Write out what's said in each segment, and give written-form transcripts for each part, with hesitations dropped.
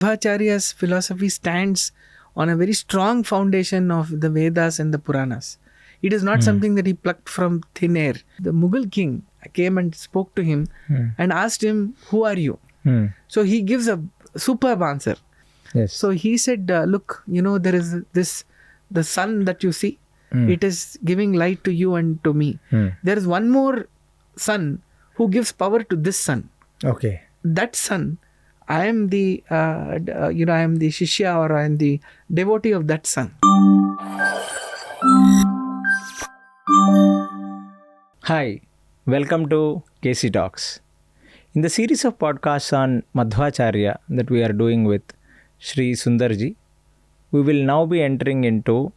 Madhvacharya's philosophy stands on a very strong foundation of the Vedas and the Puranas. It is not something that he plucked from thin air. The Mughal king came and spoke to him and asked him, "Who are you?" So he gives a superb answer. Yes. So he said, look, there is the sun that you see, it is giving light to you and to me. There is one more sun who gives power to this sun. Okay. That sun, I am the, I am the Shishya, or I am the devotee of that sun. Hi, welcome to KC Talks. In the series of podcasts on Madhwacharya that we are doing with Sri Sundarji, we will now be entering into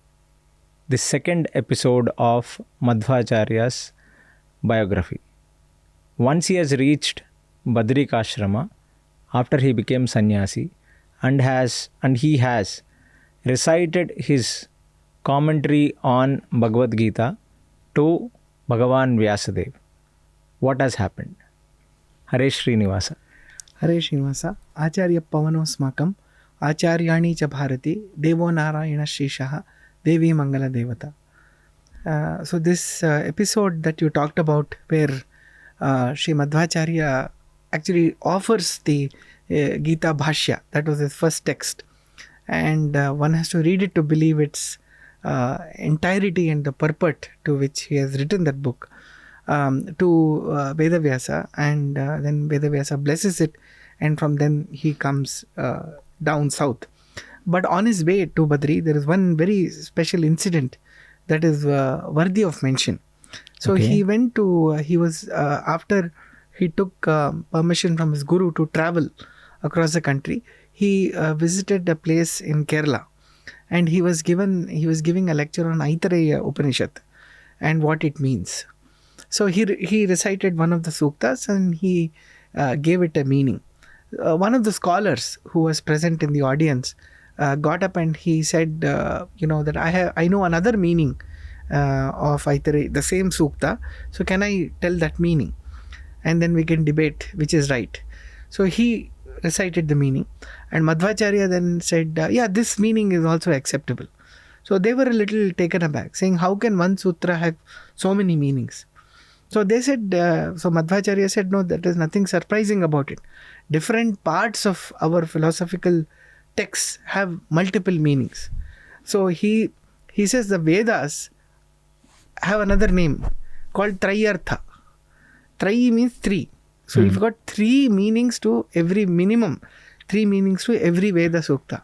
the second episode of Madhvacharya's biography. Once he has reached Badrikashrama after he became sannyasi and he has recited his commentary on Bhagavad-githa to Bhagavan Vyasadeva. What has happened? Hare Srinivasa. Hare Srinivasa. Acharya Pavano Smakam. Acharyani cha Bharati. Devo Narayana Shishaha. Devi Mangala Devata. So this episode that you talked about, where Sri Madhvacharya actually offers the Gita Bhashya, that was his first text. And one has to read it to believe its entirety and the purport to which he has written that book, to vedavyasa, and then vedavyasa blesses it, and from then he comes down south. But on his way to Badri, there is one very special incident that is worthy of mention. So Okay. he was after he took permission from his guru to travel across the country, he visited a place in Kerala, and he was giving a lecture on Aitareya Upanishad and what it means. So he recited one of the suktas and he gave it a meaning. One of the scholars who was present in the audience got up and he said, that I know another meaning of Aitareya, the same sukta. So can I tell that meaning? And then we can debate which is right. So he recited the meaning, and Madhvacharya then said, this meaning is also acceptable. So they were a little taken aback, saying, how can one sutra have so many meanings? So they said, so Madhvacharya said, no, there is nothing surprising about it. Different parts of our philosophical texts have multiple meanings. So he says the Vedas have another name called Triartha. Tri means three. So you've got three meanings to every minimum, three meanings to every Veda Sukta.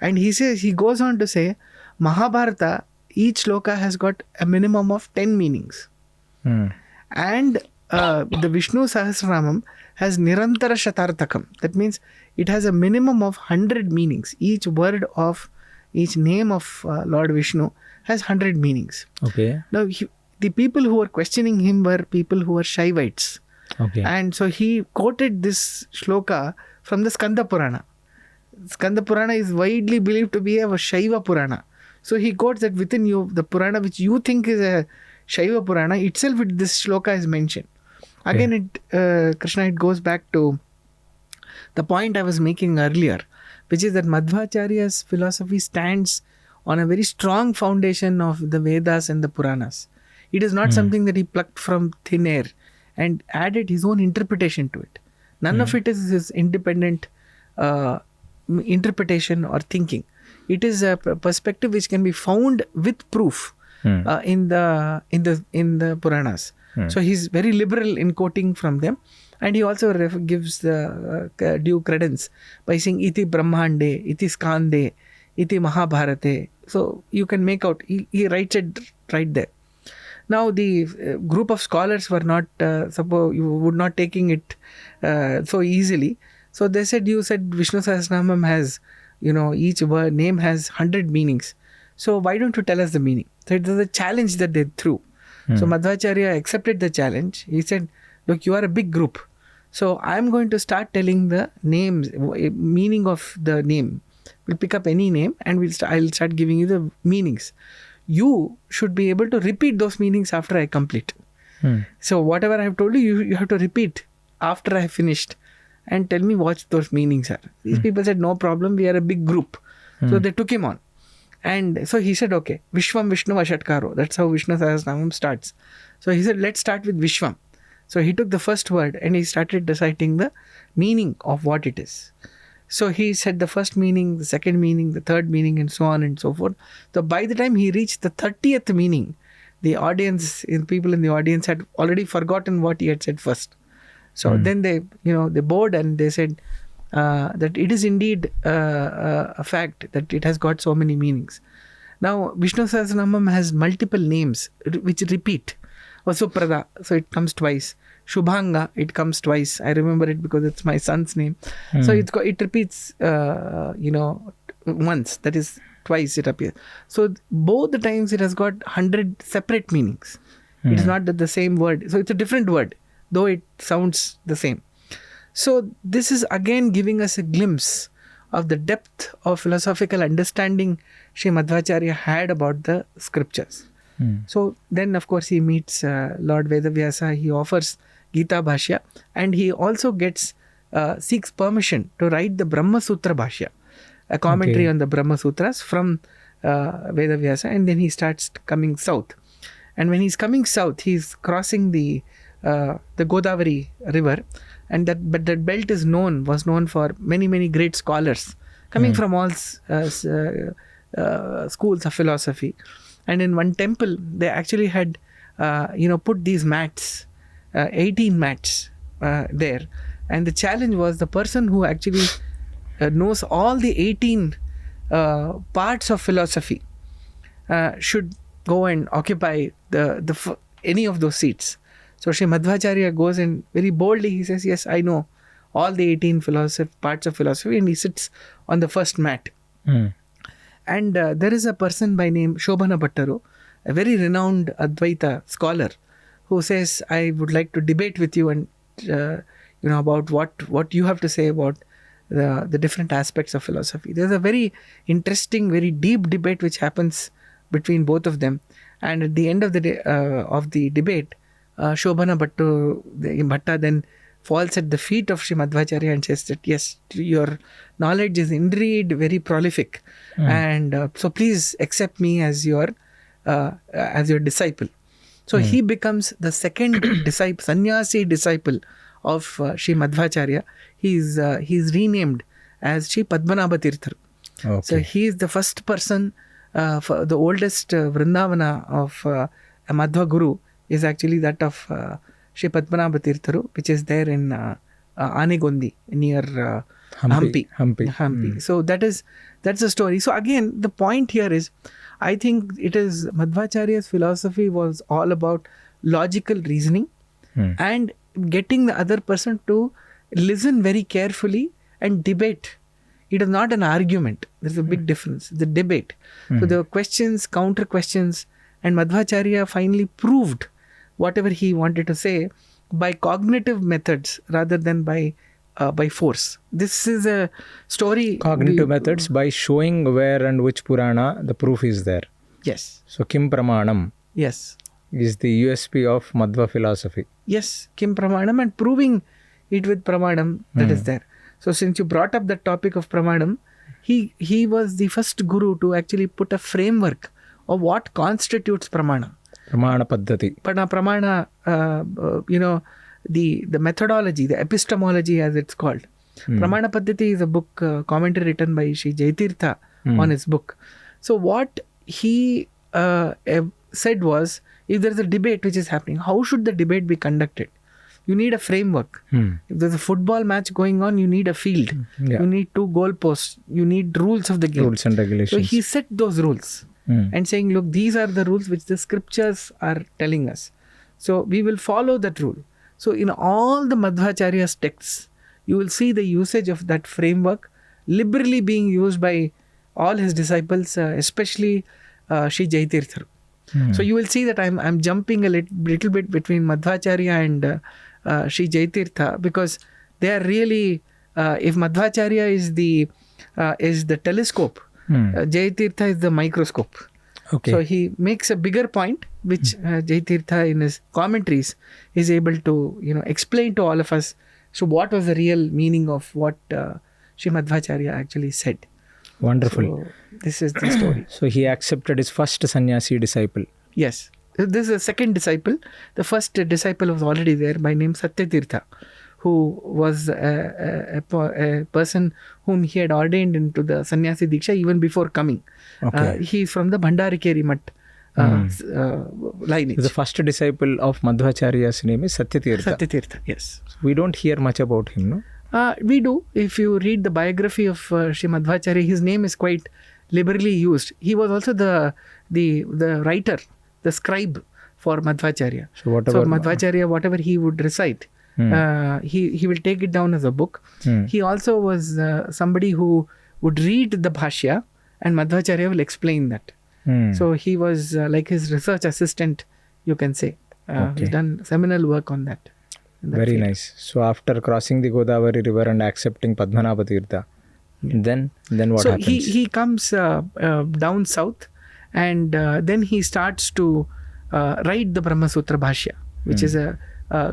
And he goes on to say, Mahabharata, each shloka has got a minimum of 10 meanings. And the Vishnu Sahasranamam has Nirantara Shatarthakam. That means it has a minimum of 100 meanings. Each word of each name of Lord Vishnu has 100 meanings. Okay. Now, the people who were questioning him were people who were Shaivites. Okay. And so he quoted this shloka from the Skanda Purana. Skanda Purana is widely believed to be a Shaiva Purana. So he quotes that within you, the Purana which you think is a Shaiva Purana, itself this shloka is mentioned. Again, Krishna, it goes back to the point I was making earlier, which is that Madhvacharya's philosophy stands on a very strong foundation of the Vedas and the Puranas. It is not something that he plucked from thin air and added his own interpretation to it. None of it is his independent interpretation or thinking. It is a perspective which can be found with proof in the Puranas. So he's very liberal in quoting from them, and he also gives the due credence by saying iti brahmande, iti skande, iti mahabharate. So you can make out, he writes it right there. Now the group of scholars were not, would not taking it so easily. So they said, you said Vishnu Sahasranamam has, each word name has 100 meanings. So why don't you tell us the meaning? So it was a challenge that they threw. So Madhvacharya accepted the challenge. He said, look, you are a big group. So I'm going to start telling the names, meaning of the name. We'll pick up any name and I'll start giving you the meanings. You should be able to repeat those meanings after I complete. So whatever I have told you, you have to repeat after I have finished and tell me what those meanings are. These people said, no problem, we are a big group. So they took him on. And so he said, okay, Vishwam Vishnu Vashatkaro. That's how Vishnu Sahasranamam starts. So he said, let's start with Vishwam. So he took the first word and he started reciting the meaning of what it is. So he said the first meaning, the second meaning, the third meaning, and so on and so forth. So by the time he reached the 30th meaning, the audience, people in the audience had already forgotten what he had said first. So then they bowed and they said that it is indeed a fact that it has got so many meanings. Now, Vishnu Sahasranamam has multiple names which repeat. Vasuprada, so it comes twice. Shubhanga, it comes twice. I remember it because it's my son's name. So it repeats, once. That is twice it appears. So both the times it has got 100 separate meanings. It is not the same word. So it's a different word, though it sounds the same. So this is again giving us a glimpse of the depth of philosophical understanding Sri Madhvacharya had about the scriptures. So then, of course, he meets Lord Vedavyasa. He offers Gita Bhashya, and he also seeks permission to write the Bramsuthra Bhashya, a commentary on the Brahma Sutras from Vedavyasa, and then he starts coming south. And when he's coming south, he's crossing the Godavari river, and that belt was known for many great scholars coming from all schools of philosophy. And in one temple, they actually had, put these mats, 18 mats there. And the challenge was the person who actually knows all the 18 parts of philosophy should go and occupy any of those seats. So Sri Madhvacharya goes and very boldly he says, yes, I know all the 18 parts of philosophy, and he sits on the first mat. And there is a person by name Shobhana battaro, a very renowned Advaita scholar, who says, I would like to debate with you and about what you have to say about the different aspects of philosophy. There's a very interesting, very deep debate which happens between both of them. And at the end of the debate, Shobhana Bhatta then falls at the feet of Sri Madhvacharya and says that, yes, your knowledge is indeed very prolific. And so please accept me as your disciple. So he becomes the second sannyasi disciple of Sri Madhvacharya. He's renamed as Sri Padmanabha Tirtha. Okay. So he is the first person, for the oldest Vrindavana of a Madhva Guru is actually that of Sri Padmanabha Tirtha, which is there in Anegondi near Hampi. So that's the story. So again, the point here is, I think it is Madhvacharya's philosophy was all about logical reasoning and getting the other person to listen very carefully and debate. It is not an argument. There's a big difference. The debate. So there were questions, counter questions, and Madhvacharya finally proved whatever he wanted to say by cognitive methods rather than by force. This is a story. Cognitive methods by showing where and which Purana the proof is there. Yes. So Kim Pramanam. Yes. Is the USP of Madhva philosophy. Yes. Kim Pramanam, and proving it with Pramanam that is there. So since you brought up the topic of Pramanam, he was the first guru to actually put a framework of what constitutes Pramana. Pramana Paddhati. Pramana, the methodology, the epistemology as it's called. Pramana Paddhati is a book, commentary written by Sri Jaitirtha on his book. So what he said was, if there is a debate which is happening, how should the debate be conducted? You need a framework. If there's a football match going on, you need a field. You need 2 goalposts. You need rules of the game. Rules and regulations. So he set those rules and saying, look, these are the rules which the scriptures are telling us. So we will follow that rule. So in all the Madhvacharya's texts, you will see the usage of that framework liberally being used by all his disciples, especially Sri Jaitirtha. So you will see that I'm jumping a little bit between Madhvacharya and Sri Jaitirtha, because they are really, if Madhvacharya is the telescope, Jaitirtha is the microscope. Okay. So he makes a bigger point, which Jaitirtha in his commentaries is able to explain to all of us So what was the real meaning of what Sri Madhvacharya actually said? Wonderful. So this is the story. So he accepted his first sannyasi disciple. Yes. This is the second disciple. The first disciple was already there by name Satyatirtha, who was a person whom he had ordained into the sannyasi diksha even before coming. Okay. He is from the Bhandarikeri Mutt lineage. The first disciple of Madhvacharya's name is Satyatirtha. Satyatirtha, yes. We don't hear much about him, no? We do. If you read the biography of Sri Madhvacharya, his name is quite liberally used. He was also the writer, the scribe for Madhvacharya. So Madhvacharya, whatever he would recite, he will take it down as a book. He also was somebody who would read the Bhashya and Madhvacharya will explain that. So he was like his research assistant, you can say. He's done seminal work on that. Very nice. So after crossing the Godavari river and accepting Padmanabha Tirtha, then what happens? So he comes down south, and then he starts to write the Brahmasutra Bhashya, which is a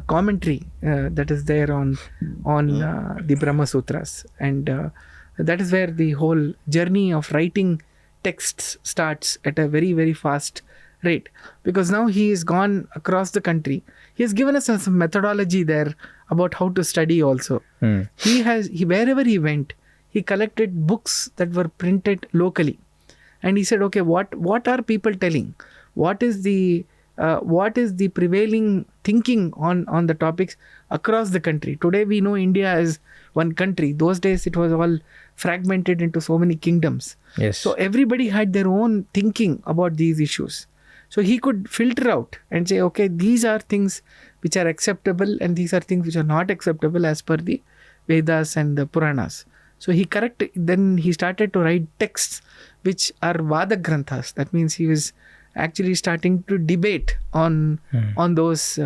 commentary that is there on the Brahma Sutras, and that is where the whole journey of writing texts starts at a very, very fast rate, because now he is gone across the country. He has given us some methodology there about how to study also. He wherever he went, he collected books that were printed locally, and he said, okay, what are people telling? What is the prevailing thinking on the topics across the country? Today we know India as one country. Those days it was all fragmented into so many kingdoms. Yes. So everybody had their own thinking about these issues. So he could filter out and say, okay, these are things which are acceptable and these are things which are not acceptable as per the Vedas and the Puranas. So then he started to write texts which are vada granthas. That means he was actually starting to debate on those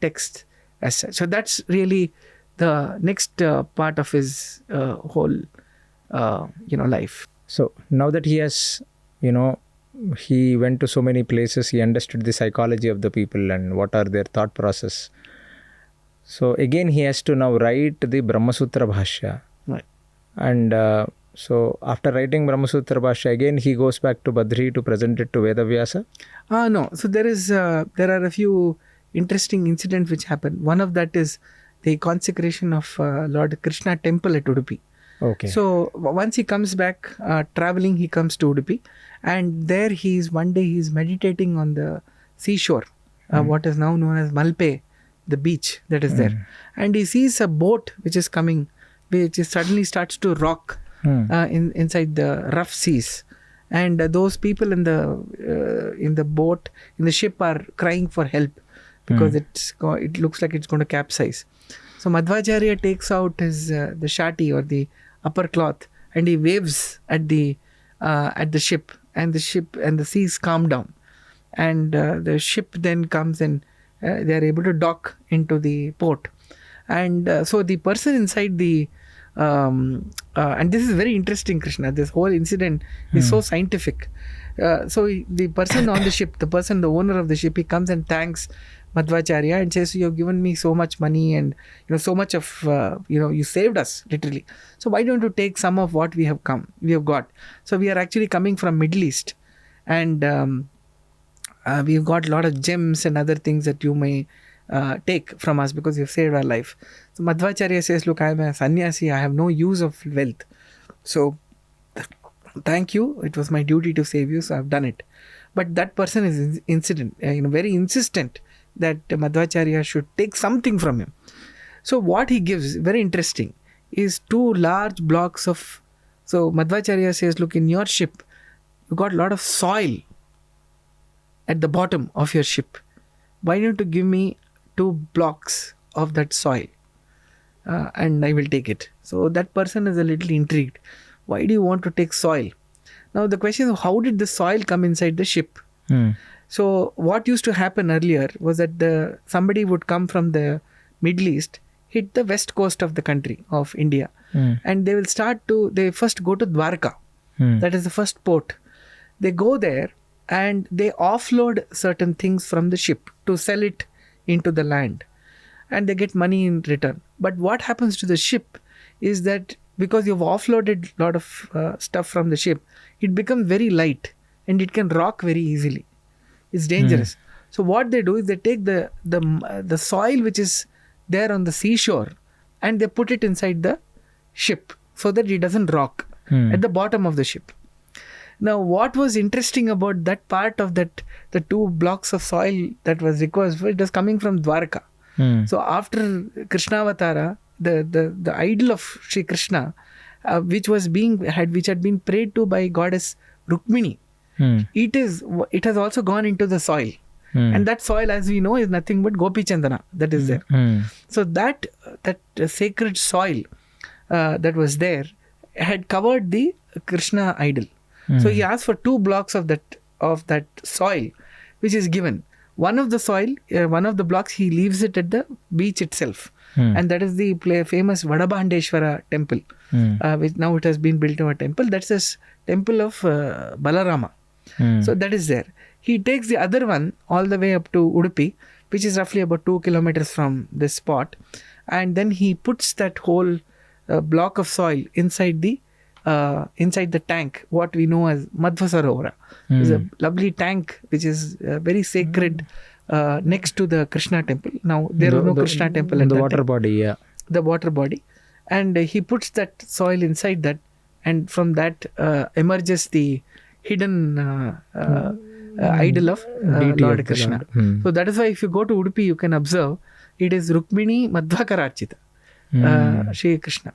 texts as such. So that's really the next part of his whole life. So now that he has, he went to so many places, he understood the psychology of the people and what are their thought process. So again he has to now write the Brahmasutra Bhashya. Right. And so after writing Brahmasutra Bhashya, again he goes back to Badri to present it to vedavyasa? No. So there are a few interesting incidents which happen. One of that is the consecration of Lord Krishna temple at Udupi. Okay. So once he comes back traveling, he comes to Udupi, and there one day he's meditating on the seashore, what is now known as Malpe, the beach that is there, and he sees a boat which is coming, which suddenly starts to rock inside the rough seas, and those people in the boat, in the ship, are crying for help because it looks like it's going to capsize. So Madhvacharya takes out his the shati or the upper cloth and he waves at the ship, and the seas calm down, and the ship then comes and they are able to dock into the port, and so the person inside the and this is very interesting, Krishna. This whole incident is so scientific. So the person on the ship, the owner of the ship, he comes and thanks Madhvacharya and says, you have given me so much money and so much of you saved us literally. So why don't you take some of what we have got? So we are actually coming from Middle East, and we've got a lot of gems and other things that you may take from us because you've saved our life. So Madhvacharya says, look, I am a sannyasi, I have no use of wealth, so thank you, it was my duty to save you, so I've done it. But that person is very insistent that Madhvacharya should take something from him. So what he gives, very interesting, is 2 large blocks of... So Madhvacharya says, look, in your ship, you got a lot of soil at the bottom of your ship. Why don't you give me 2 blocks of that soil? And I will take it. So that person is a little intrigued. Why do you want to take soil? Now the question is, how did the soil come inside the ship? So what used to happen earlier was that somebody would come from the Middle East, hit the west coast of the country of India, and they first go to Dwarka. That is the first port. They go there and they offload certain things from the ship to sell it into the land. and they get money in return. But what happens to the ship is that because you've offloaded a lot of stuff from the ship, it becomes very light and it can rock very easily. It's dangerous. So what they do is they take the soil which is there on the seashore and they put it inside the ship so that it doesn't rock at the bottom of the ship. Now, what was interesting about that part of that, the 2 blocks of soil that was required, it was coming from Dwarka. So after Krishnavatara, the idol of Sri Krishna, which had been prayed to by goddess Rukmini, it has also gone into the soil. And that soil, as we know, is nothing but Gopi Chandana that is there. So that sacred soil that was there had covered the Krishna idol. So he asked for 2 blocks of that soil, which is given. One of the blocks, he leaves it at the beach itself. And that is the famous Vadabhandeshwara temple, which now it has been built to a temple. That's a temple of Balarama. So that is there. He takes the other one all the way up to Udupi, which is roughly about 2 kilometers from this spot. And then he puts that whole block of soil inside the tank, what we know as Madhwa. It's a lovely tank which is very sacred next to the Krishna temple. Now, there is no Krishna temple at the that water time. body, yeah. The water body. And he puts that soil inside that, and from that emerges the hidden idol of Lord Krishna. So that is why if you go to Udupi, you can observe it is Rukmini Madhvakarachita, Shri Krishna.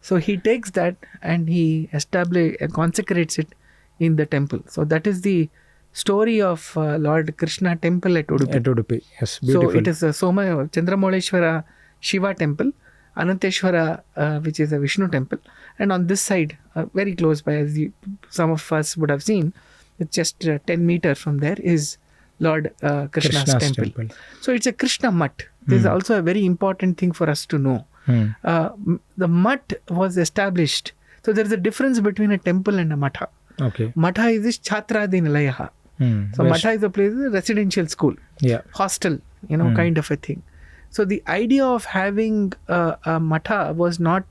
So he takes that and he consecrates it in the temple. So that is the story of Lord Krishna temple at Udupi. At Udupi, yes, beautiful. So it is a Chandramoleshwara Shiva temple, Ananteshwara, which is a Vishnu temple, and on this side, very close by, as some of us would have seen, it's just 10 meters from there is Lord Krishna's temple. So it's a Krishna Mutt. This is also a very important thing for us to know. The Mutt was established. So there is a difference between a temple and a Matha. Okay. Matha is this Chhatradi Nilayaha. So Matha is a place, a residential school, hostel, kind of a thing. So the idea of having a Matha was not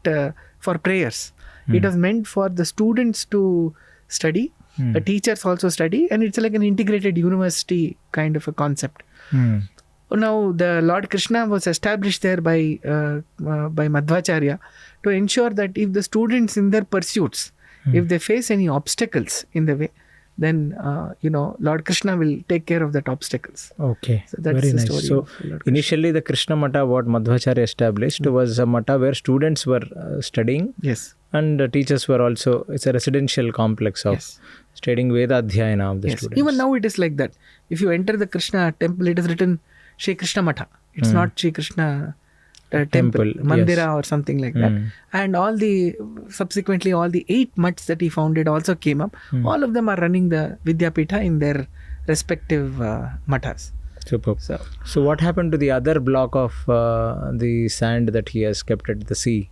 for prayers. It was meant for the students to study, the teachers also study, and it's like an integrated university kind of a concept. Now, the Lord Krishna was established there by Madhwacharya to ensure that if the students in their pursuits, if they face any obstacles in the way, then Lord Krishna will take care of that obstacles. Okay, so that's very the nice. story. So initially, the Krishna Matha, what Madhwacharya established, was a Matha where students were studying. Yes. And teachers were also. It's a residential complex of studying Vedadhyayana of the students. Even now it is like that. If you enter the Krishna temple, it is written Shri Krishna Matha. It's not Shri Krishna temple, Mandira or something like that. And subsequently all the 8 mutts that he founded also came up. All of them are running the Vidyapitha in their respective mathas. Superb. So what happened to the other block of the sand that he has kept at the sea?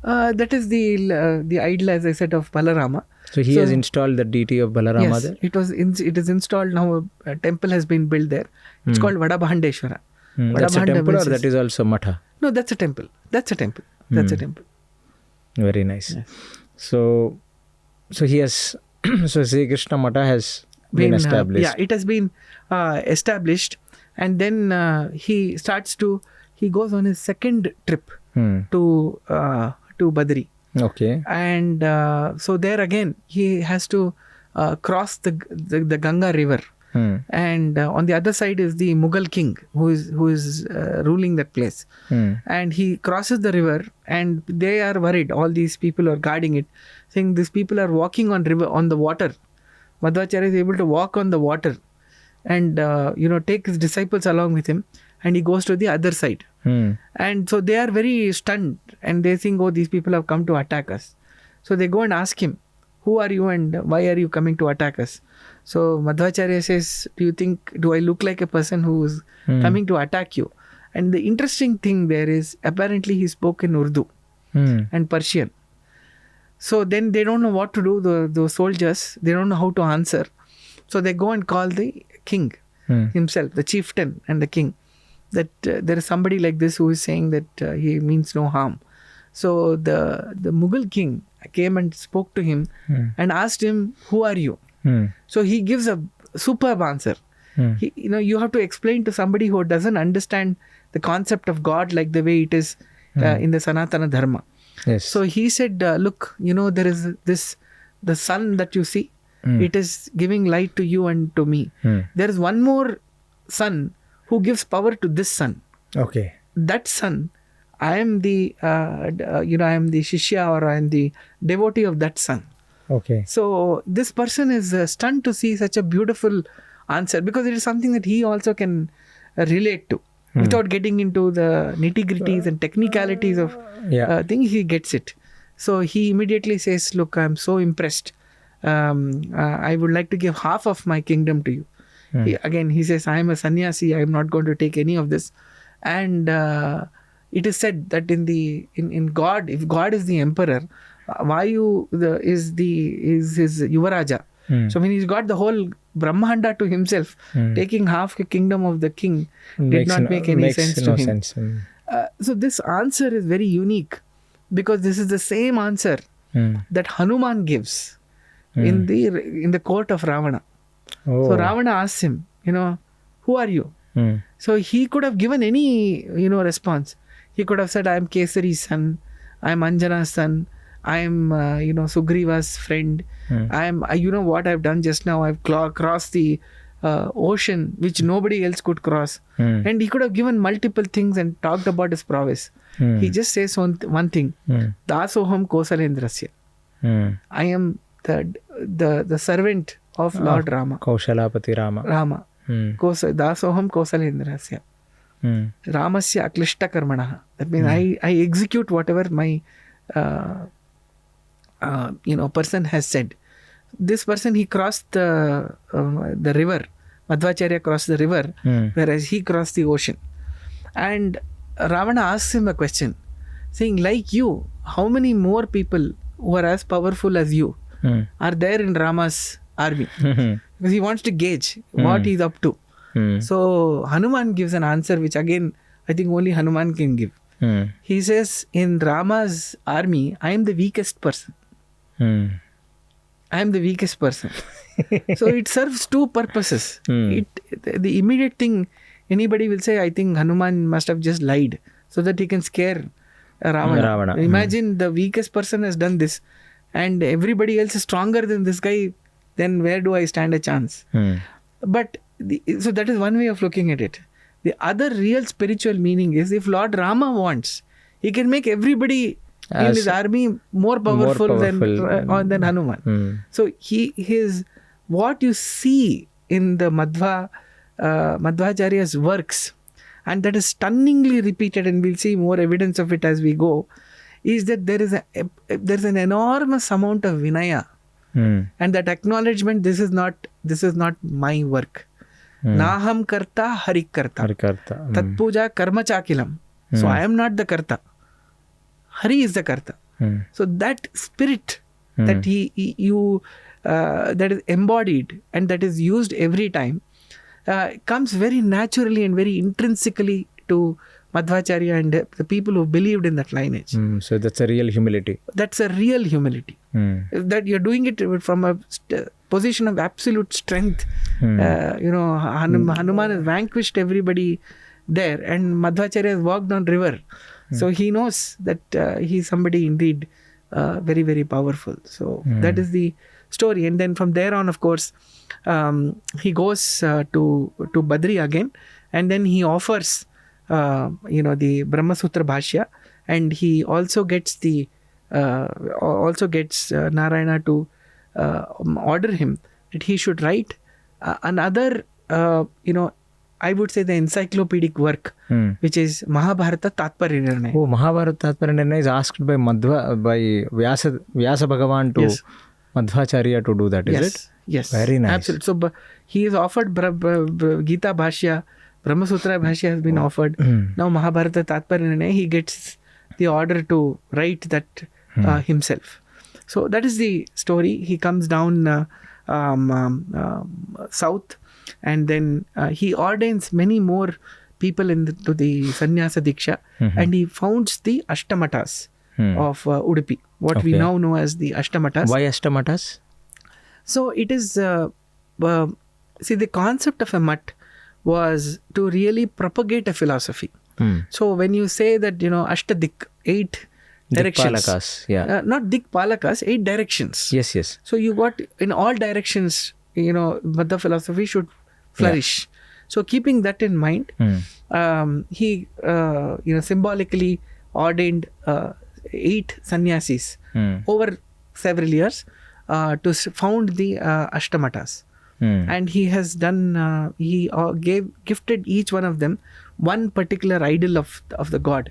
That is the idol, as I said, of Balarama. So he has installed the deity of Balarama there? It is installed now. A temple has been built there. It's called Vadabhandeshwara. That's a temple, or that is also Matha? No, that's a temple. That's a temple. Very nice. Yes. So he has. So Sri Krishna Matha has been established. It has been established, and then he goes on his second trip to Badri. Okay. And so there again he has to cross the Ganga river. And on the other side is the Mughal king who is ruling that place. And he crosses the river, and they are worried. All these people are guarding it, saying these people are walking on the water. Madhwacharya is able to walk on the water, and take his disciples along with him, and he goes to the other side. And so they are very stunned, and they think, oh, these people have come to attack us. So they go and ask him, who are you and why are you coming to attack us? So Madhwacharya says, do I look like a person who is coming to attack you? And the interesting thing there is, apparently he spoke in Urdu and Persian. So then they don't know what to do, those soldiers, they don't know how to answer. So they go and call the king himself, the chieftain and the king. that there is somebody like this who is saying that he means no harm. So the Mughal king came and spoke to him and asked him, who are you? So he gives a superb answer. You have to explain to somebody who doesn't understand the concept of God like the way it is in the Sanatana Dharma. Yes. So he said, look, there is the sun that you see, it is giving light to you and to me. There is one more sun who gives power to this sun. Okay. That sun, I am the, I am the Shishya, or I am the devotee of that sun. Okay. So this person is stunned to see such a beautiful answer, because it is something that he also can relate to. Without getting into the nitty-gritties and technicalities of things, he gets it. So he immediately says, look, I'm so impressed. I would like to give half of my kingdom to you. He says, I am a sannyasi. I am not going to take any of this. And it is said that in God, if God is the emperor, Vayu is his Yuvaraja. So when he's got the whole Brahmanda to himself, taking half the kingdom of the king did not make any sense to him. So this answer is very unique, because this is the same answer that Hanuman gives in the court of Ravana. Oh. So Ravana asks him, who are you? So he could have given any, response. He could have said, I am Kesari's son, I am Anjana's son, I am, Sugriva's friend. I am, what I've done just now, I've crossed the ocean which nobody else could cross. And he could have given multiple things and talked about his prowess. He just says one thing, Dasoham Kosalendrasya. I am the servant of Lord Rama. Kaushalapati Rama. Dasoham Kosalendrasya. Ramasya aklishta karmanaha. That means I execute whatever my person has said. This person, he crossed the river. Madhwacharya crossed the river, whereas he crossed the ocean. And Ravana asks him a question, saying, like you, how many more people who are as powerful as you are there in Rama's army? Because he wants to gauge what he's up to. So Hanuman gives an answer which again I think only Hanuman can give. He says, in Rama's army, I am the weakest person. I am the weakest person. So it serves two purposes. The immediate thing anybody will say, I think Hanuman must have just lied so that he can scare Ravana. Imagine the weakest person has done this and everybody else is stronger than this guy, then where do I stand a chance? But so that is one way of looking at it. The other real spiritual meaning is, if Lord Rama wants, he can make everybody in his army more powerful. Than Hanuman. So what you see in the Madhvacharya's works, and that is stunningly repeated, and we'll see more evidence of it as we go, is that there is an enormous amount of vinaya, and that acknowledgement, this is not my work. Naham karta hari karta. Tat puja karma chakilam. So I am not the karta. Hari is the karta. So that spirit that that is embodied and that is used every time comes very naturally and very intrinsically to Madhvacharya and the people who believed in that lineage. So that's a real humility. That's a real humility. That you're doing it from a position of absolute strength. Hanuman has vanquished everybody there, and Madhvacharya has walked on river. So he knows that he's somebody indeed very, very powerful. So that is the story. And then from there on, of course, he goes to Badri again, and then he offers the Bramsuthra Bhashya, and he also gets Narayana to order him that he should write another I would say the encyclopedic work, which is Mahabharata Tatparya Nirnaya. Oh, Mahabharata Tatparya Nirnaya is asked by Vyasa Bhagavan to Madhvacharya to do that, is it? Yes. Very nice. Absolutely. So he is offered Gita Bhashya, Bramsuthra Bhashya has been offered. Now Mahabharata Tatparya Nirnaya, he gets the order to write that himself. So that is the story. He comes down south, and then he ordains many more people to the sannyasa diksha, and he founds the Ashtamatas of Udupi, what we now know as the Ashtamatas. Why Ashtamatas? So it is, see, the concept of a mutt was to really propagate a philosophy. So when you say that, Ashtadik, 8 directions. Dikpalakas, yeah. Not Dikpalakas, 8 directions. Yes. So you got in all directions, Madhva philosophy should flourish. Yeah. So keeping that in mind, he, symbolically ordained 8 sannyasis over several years to found the Ashtamatas. And he has done, gifted each one of them one particular idol of the god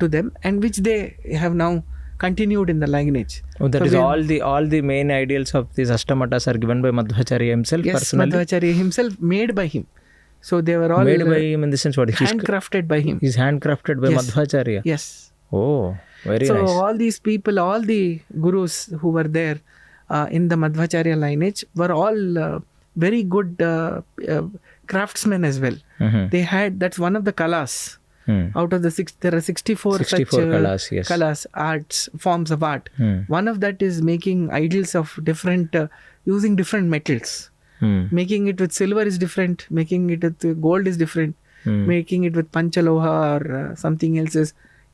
to them, and which they have now continued in the lineage. Oh, that is all the main ideals of these Ashtamatas are given by Madhwacharya himself personally? Yes, Madhwacharya himself, made by him. So they were all made by him in the sense what? Handcrafted by him. He's handcrafted by Madhwacharya? Yes. Oh, very nice. So all these people, all the gurus who were there in the Madhvacharya lineage were all very good craftsmen as well. They had, that's one of the kalas. Out of the there are 64 such kalas, yes. Kalas, arts, forms of art. One of that is making idols of different, using different metals. Making it with silver is different, making it with gold is different, making it with panchaloha or something else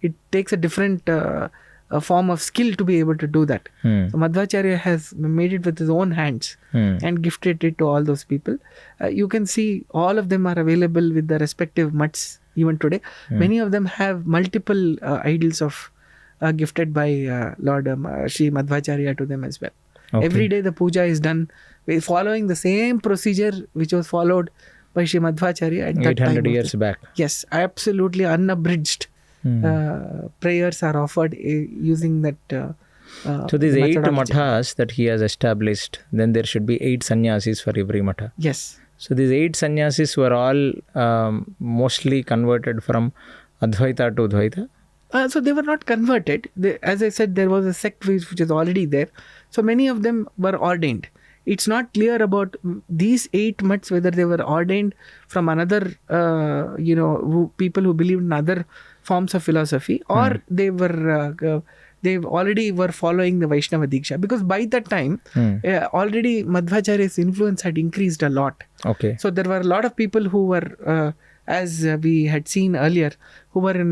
it takes a different form of skill to be able to do that. So Madhvacharya has made it with his own hands and gifted it to all those people. You can see all of them are available with the respective mutts even today. Many of them have multiple idols of gifted by Lord Sri Madhvacharya to them as well. Okay. Every day the puja is done following the same procedure which was followed by Sri Madhvacharya at that time. 800 years back. Yes, absolutely unabridged. Prayers are offered using that. So these 8 mathas that he has established, then there should be 8 sannyasis for every matha. Yes. So these 8 sannyasis were all mostly converted from Advaita to Dvaita? So they were not converted. As I said, there was a sect which is already there. So many of them were ordained. It's not clear about these 8 mutts whether they were ordained from another, people who believed in other forms of philosophy, or they already were following the Vaishnava Diksha, because by that time already Madhvacharya's influence had increased a lot. Okay. So there were a lot of people who were, as we had seen earlier, who were in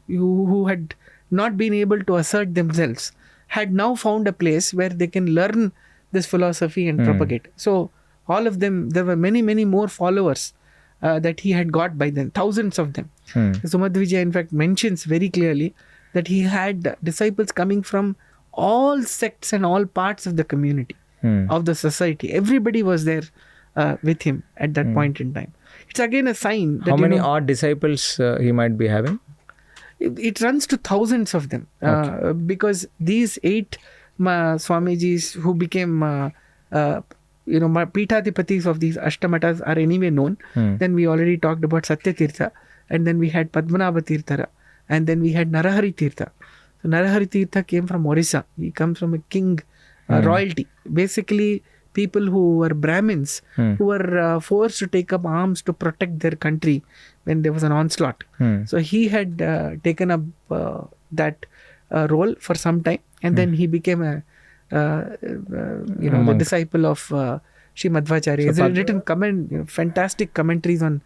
who had not been able to assert themselves, had now found a place where they can learn this philosophy and propagate. So all of them, there were many more followers that he had got by then, thousands of them. Sumadhvijaya in fact mentions very clearly that he had disciples coming from all sects and all parts of the community, of the society. Everybody was there with him at that point in time. It's again a sign that, how many odd disciples he might be having? It runs to thousands of them. Okay. Because these 8 Swamijis who became Peethadipatis of these Ashtamatas are anyway known. Then we already talked about Satyatirtha, and then we had Padmanabha Tirthara, and then we had Narahari Tirtha. So Narahari Tirtha came from Orissa. He comes from a king, royalty. Basically, people who were Brahmins, who were forced to take up arms to protect their country when there was an onslaught. So he had taken up that role for some time, and then he became the disciple of Sri Madhvacharya. He has written fantastic commentaries on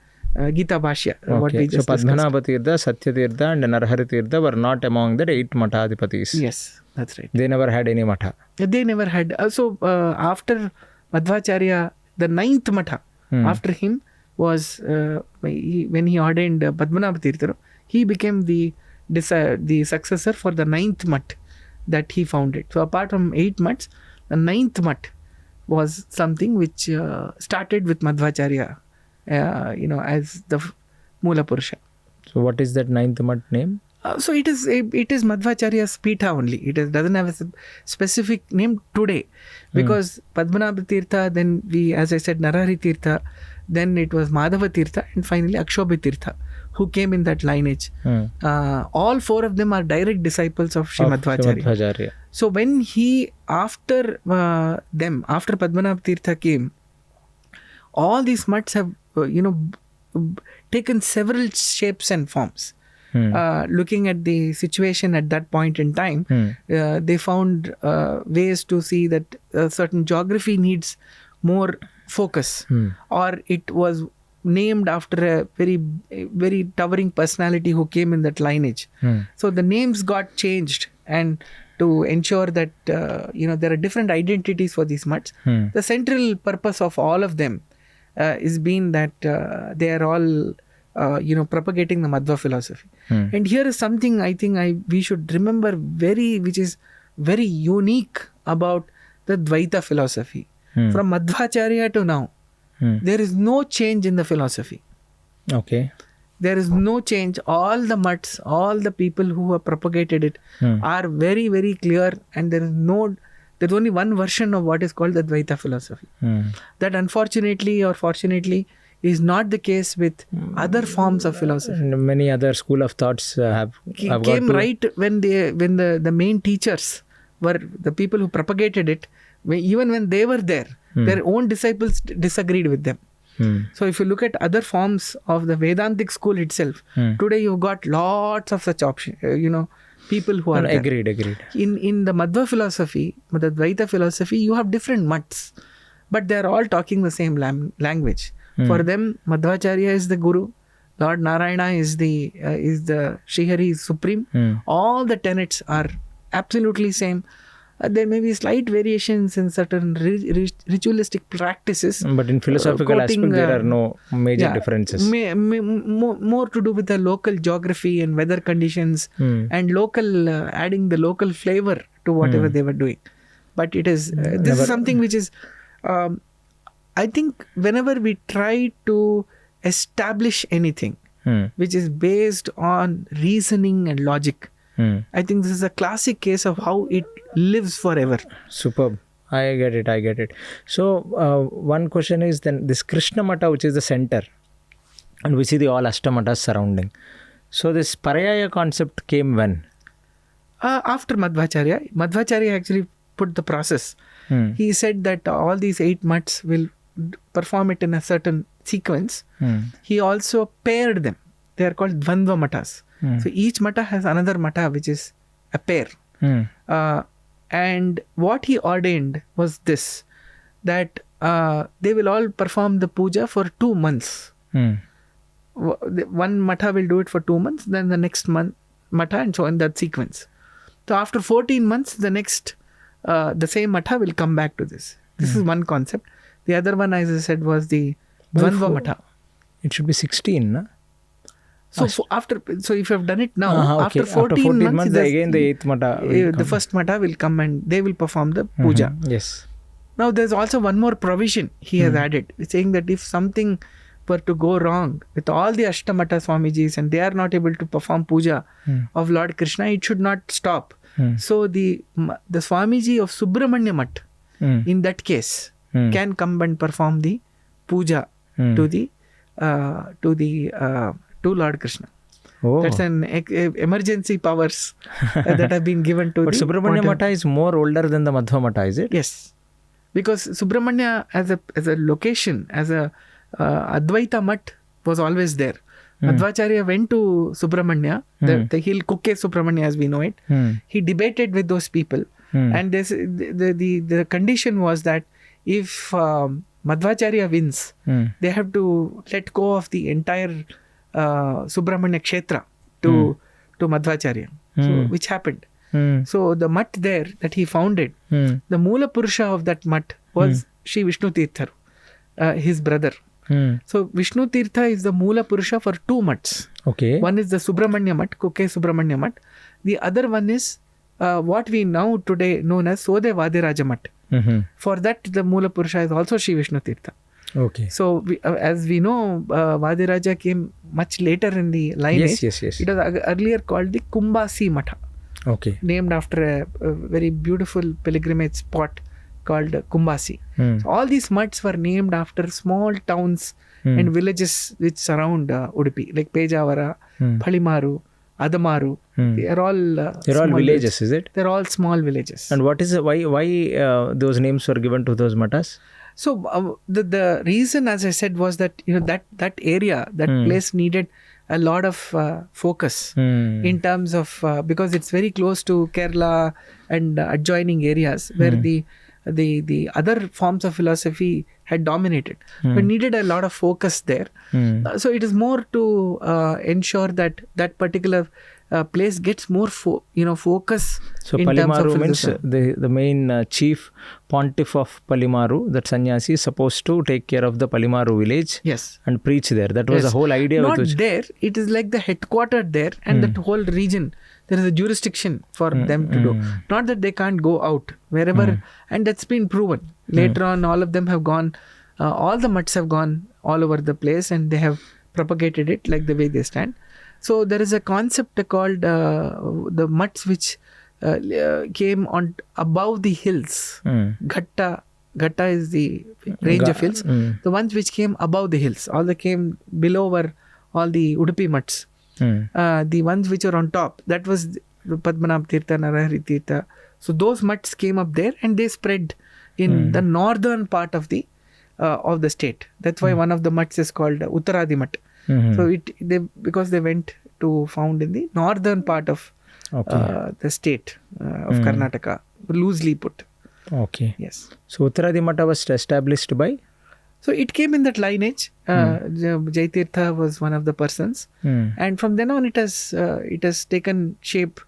Gita Bhashya. What we just Padmanabha Tirtha, Satyatirtha and Narahari Tirtha were not among the 8 Mathadipatis. Yes, that's right. They never had any matha. They never had. After Madhvacharya, the 9th matha after him was when he ordained Padmanabha Tirtha, he became the successor for the 9th math that he founded. So apart from 8 maths, the 9th math was something which started with Madhvacharya, as the Mula Purusha. So what is that 9th math name? So it is Madhvacharya's Peetha only. It doesn't have a specific name today, because Padmanabha Tirtha, then as I said, Narahari Tirtha, then it was Madhava Tirtha, and finally Akshobhya Tirtha, who came in that lineage. All 4 of them are direct disciples of Sri Madhvacharya. So when he, after Padmanabha Tirtha came, all these mutts have, taken several shapes and forms. Looking at the situation at that point in time, they found ways to see that certain geography needs more focus, or it was named after a very towering personality who came in that lineage. So the names got changed, and to ensure that there are different identities for these mutts. The central purpose of all of them is been that they are all propagating the Madhva philosophy. And here is something I think we should remember which is very unique about the Dvaita philosophy. From Madhvacharya to now, there is no change in the philosophy. Okay. There is no change. All the mutts, all the people who have propagated it are very, very clear, and there's only one version of what is called the Dvaita philosophy. That unfortunately or fortunately is not the case with other forms of philosophy. And many other school of thoughts came right when the main teachers were the people who propagated it. Even when they were there, their own disciples disagreed with them. So if you look at other forms of the Vedantic school itself, today you've got lots of such options, people who are there. Agreed. In the Madhva philosophy, the Dvaita philosophy, you have different mutts, but they're all talking the same language. For them, Madhwacharya is the Guru, Lord Narayana is the Srihari is supreme. All the tenets are absolutely same. There may be slight variations in certain ritualistic practices. But in philosophical aspect, there are no major differences. More to do with the local geography and weather conditions and adding the local flavor to whatever they were doing. But it is, this is something which is, I think whenever we try to establish anything which is based on reasoning and logic, I think this is a classic case of how it lives forever. Superb. I get it. So one question is then this Krishna Mata, which is the center, and we see the all Ashtamatas surrounding. So this Paryaya concept came when? After Madhvacharya. Madhvacharya actually put the process. He said that all these 8 mutts will perform it in a certain sequence. He also paired them. They are called Dvandva Matas. So each mata has another mata which is a pair. And what he ordained was this, that they will all perform the puja for 2 months. One mata will do it for 2 months, then the next mata, and so in that sequence. So after 14 months, the same mata will come back to this. This is one concept. The other one, as I said, was the Dvandva mata. It should be 16, na? So if you have done it now, after 14 months again the 8th mata the first mata will come and they will perform the puja. Yes. Now there's also one more provision he has added, saying that if something were to go wrong with all the Ashtamata Swamijis and they are not able to perform puja of Lord Krishna, it should not stop. So the Swamiji of Subramanya Mutt in that case can come and perform the puja to Lord Krishna. That's an emergency powers that have been given to But Subramanya Mata is more older than the Madhva Mata, is it? Yes. Because Subramanya as a location, as a Advaita Mutt was always there. Madhvacharya went to Subramanya, the hill Kukke Subramanya as we know it. He debated with those people. And the condition was that if Madhvacharya wins, they have to let go of the entire Subramanya Kshetra to Madhvacharya, which happened. So the mutt there that he founded, the Moola Purusha of that mutt was Sri Vishnu Tirtha, his brother. So Vishnu Tirtha is the Moola Purusha for 2 mutts. Okay. One is the Subramanya Mutt, Kukke Subramanya Mutt. The other one is what we now today known as Sode Vadiraja Mutt. For that, the Moola Purusha is also Sri Vishnu Tirtha. Okay. So as we know, Vadiraja came much later in the lineage. Yes. It was earlier called the Kumbasi Matha. Okay. Named after a very beautiful pilgrimage spot called Kumbasi. So all these mutts were named after small towns and villages which surround Udupi, like Pejavara, Phalimaru, Adamaru. They are all They're all small villages, is it? They're all small villages. And what is why those names were given to those matas? So the reason, as I said, was that that area, that place needed a lot of focus in terms of because it's very close to Kerala and adjoining areas where the other forms of philosophy had dominated, but needed a lot of focus there. So it is more to ensure that that particular place gets more focus. So in terms of Palimaru means philosophy. the main chief pontiff of Palimaru, that sannyasi, is supposed to take care of the Palimaru village Yes. and preach there. That was Yes. the whole idea. Not with which there. It is like the headquartered there, and that whole region. There is a jurisdiction for them to do. Not that they can't go out wherever, and that's been proven. Later on, all of them have gone. All the mutts have gone all over the place, and they have propagated it like the way they stand. So there is a concept called the mutts which came on above the hills. Ghatta is the range of hills. The ones which came above the hills. All that came below were all the Udupi mutts. The ones which are on top, that was the Padmanabh Tirtha, Narahari Tirtha. So those mutts came up there and they spread in the northern part of the state. That's why one of the mutts is called Uttaradi Mutt. So because they went to found in the northern part of the state of Karnataka, loosely put. Okay. Yes. So Uttaradi Mata was established by? So it came in that lineage. Jaitirtha was one of the persons, and from then on it has taken shape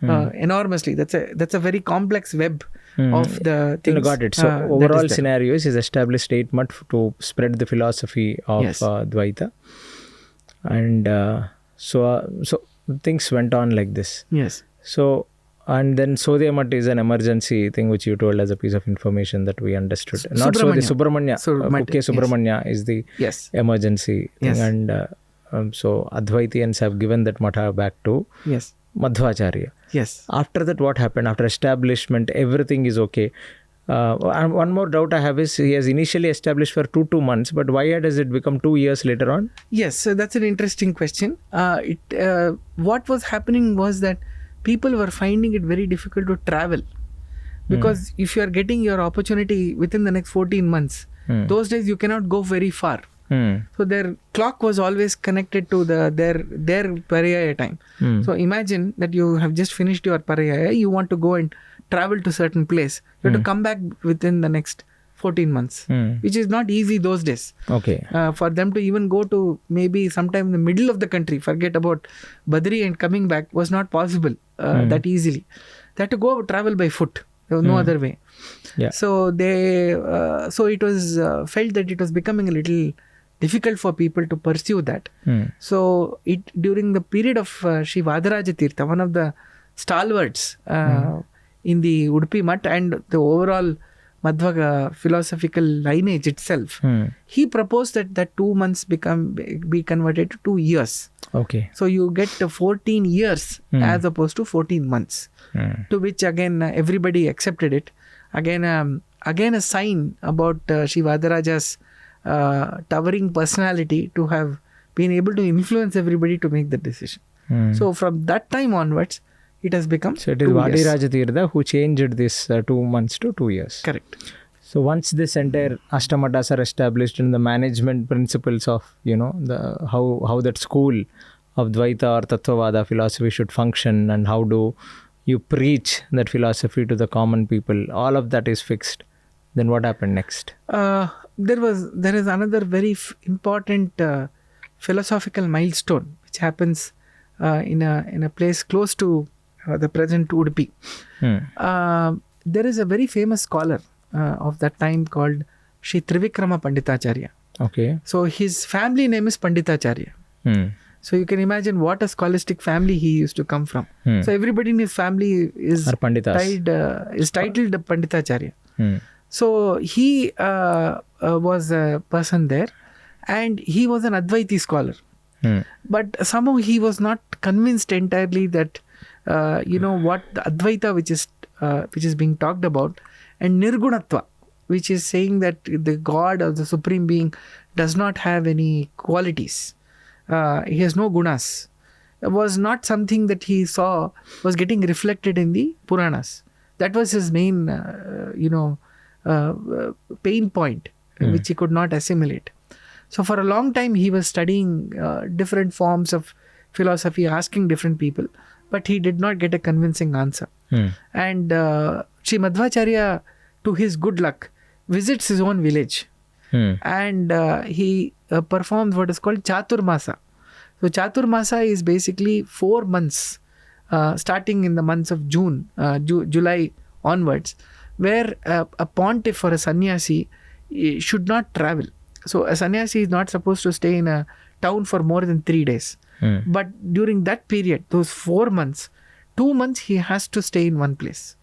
enormously. That's a very complex web of the things. Got it. So overall scenario is established 8 Mutt to spread the philosophy of Dvaita, and so things went on like this. Yes. So. And then Sodhya Mutt is an emergency thing which you told as a piece of information that we understood. Not Subramanya. Subramanya is the emergency thing. Yes. And so Advaitians have given that Matha back to Madhwacharya. Yes. After that, what happened? After establishment, everything is okay. And one more doubt I have is he has initially established for 2 months, but why does it become 2 years later on? Yes, so that's an interesting question. What was happening was that people were finding it very difficult to travel because if you are getting your opportunity within the next 14 months, those days you cannot go very far. So their clock was always connected to their Paryaya time. So imagine that you have just finished your Paryaya, you want to go and travel to certain place. You have to come back within the next 14 months, which is not easy those days. Okay. For them to even go to maybe sometime in the middle of the country, forget about Badri and coming back, was not possible that easily. They had to travel by foot. There was no other way. Yeah. So it was felt that it was becoming a little difficult for people to pursue that. So during the period of Sri Vadaraja Tirtha, one of the stalwarts in the Udupi Mutt and the overall Madhva philosophical lineage itself, he proposed that 2 months be converted to 2 years. Okay. So you get 14 years as opposed to 14 months. To which again everybody accepted it. Again a sign about Sri Vadaraja's towering personality to have been able to influence everybody to make the decision. So from that time onwards, it has become. So it is Vadiraja Tirtha who changed this 2 months to 2 years. Correct. So once this entire Ashtamatas are established in the management principles of how that school of Dvaita or Tattvavada philosophy should function and how do you preach that philosophy to the common people, all of that is fixed. Then what happened next? There is another very important philosophical milestone which happens in a place close to the present Udupi. There is a very famous scholar of that time called Sri Triikrama Pandithacharya. Okay. So his family name is Pandithacharya. So you can imagine what a scholastic family he used to come from. So everybody in his family is titled Pandithacharya. So he was a person there, and he was an Advaiti scholar. But somehow he was not convinced entirely that what the Advaita which is being talked about, and Nirgunatva, which is saying that the God or the Supreme Being does not have any qualities. He has no gunas. was not something that he saw was getting reflected in the Puranas. That was his main, pain point, which he could not assimilate. So for a long time, he was studying different forms of philosophy, asking different people, but he did not get a convincing answer. And Sri Madhvacharya, to his good luck, visits his own village. And he performs what is called Chaturmasa. So Chaturmasa is basically 4 months, starting in the months of June, July onwards, where a pontiff or a sannyasi should not travel. So a sannyasi is not supposed to stay in a town for more than 3 days. But during that period, those 4 months, 2 months he has to stay in one place.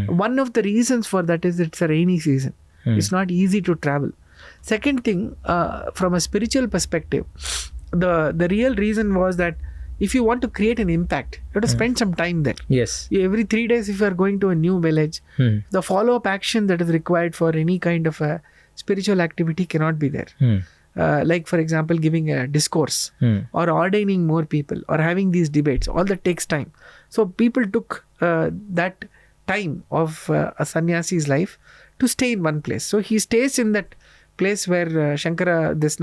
One of the reasons for that is it's a rainy season. It's not easy to travel. Second thing, from a spiritual perspective, the real reason was that if you want to create an impact, you have to spend some time there. Yes. Every 3 days, if you are going to a new village, the follow-up action that is required for any kind of a spiritual activity cannot be there. Like, for example, giving a discourse or ordaining more people or having these debates, all that takes time. So people took that time of a sannyasi's life to stay in one place. So he stays in that place where Trivikrama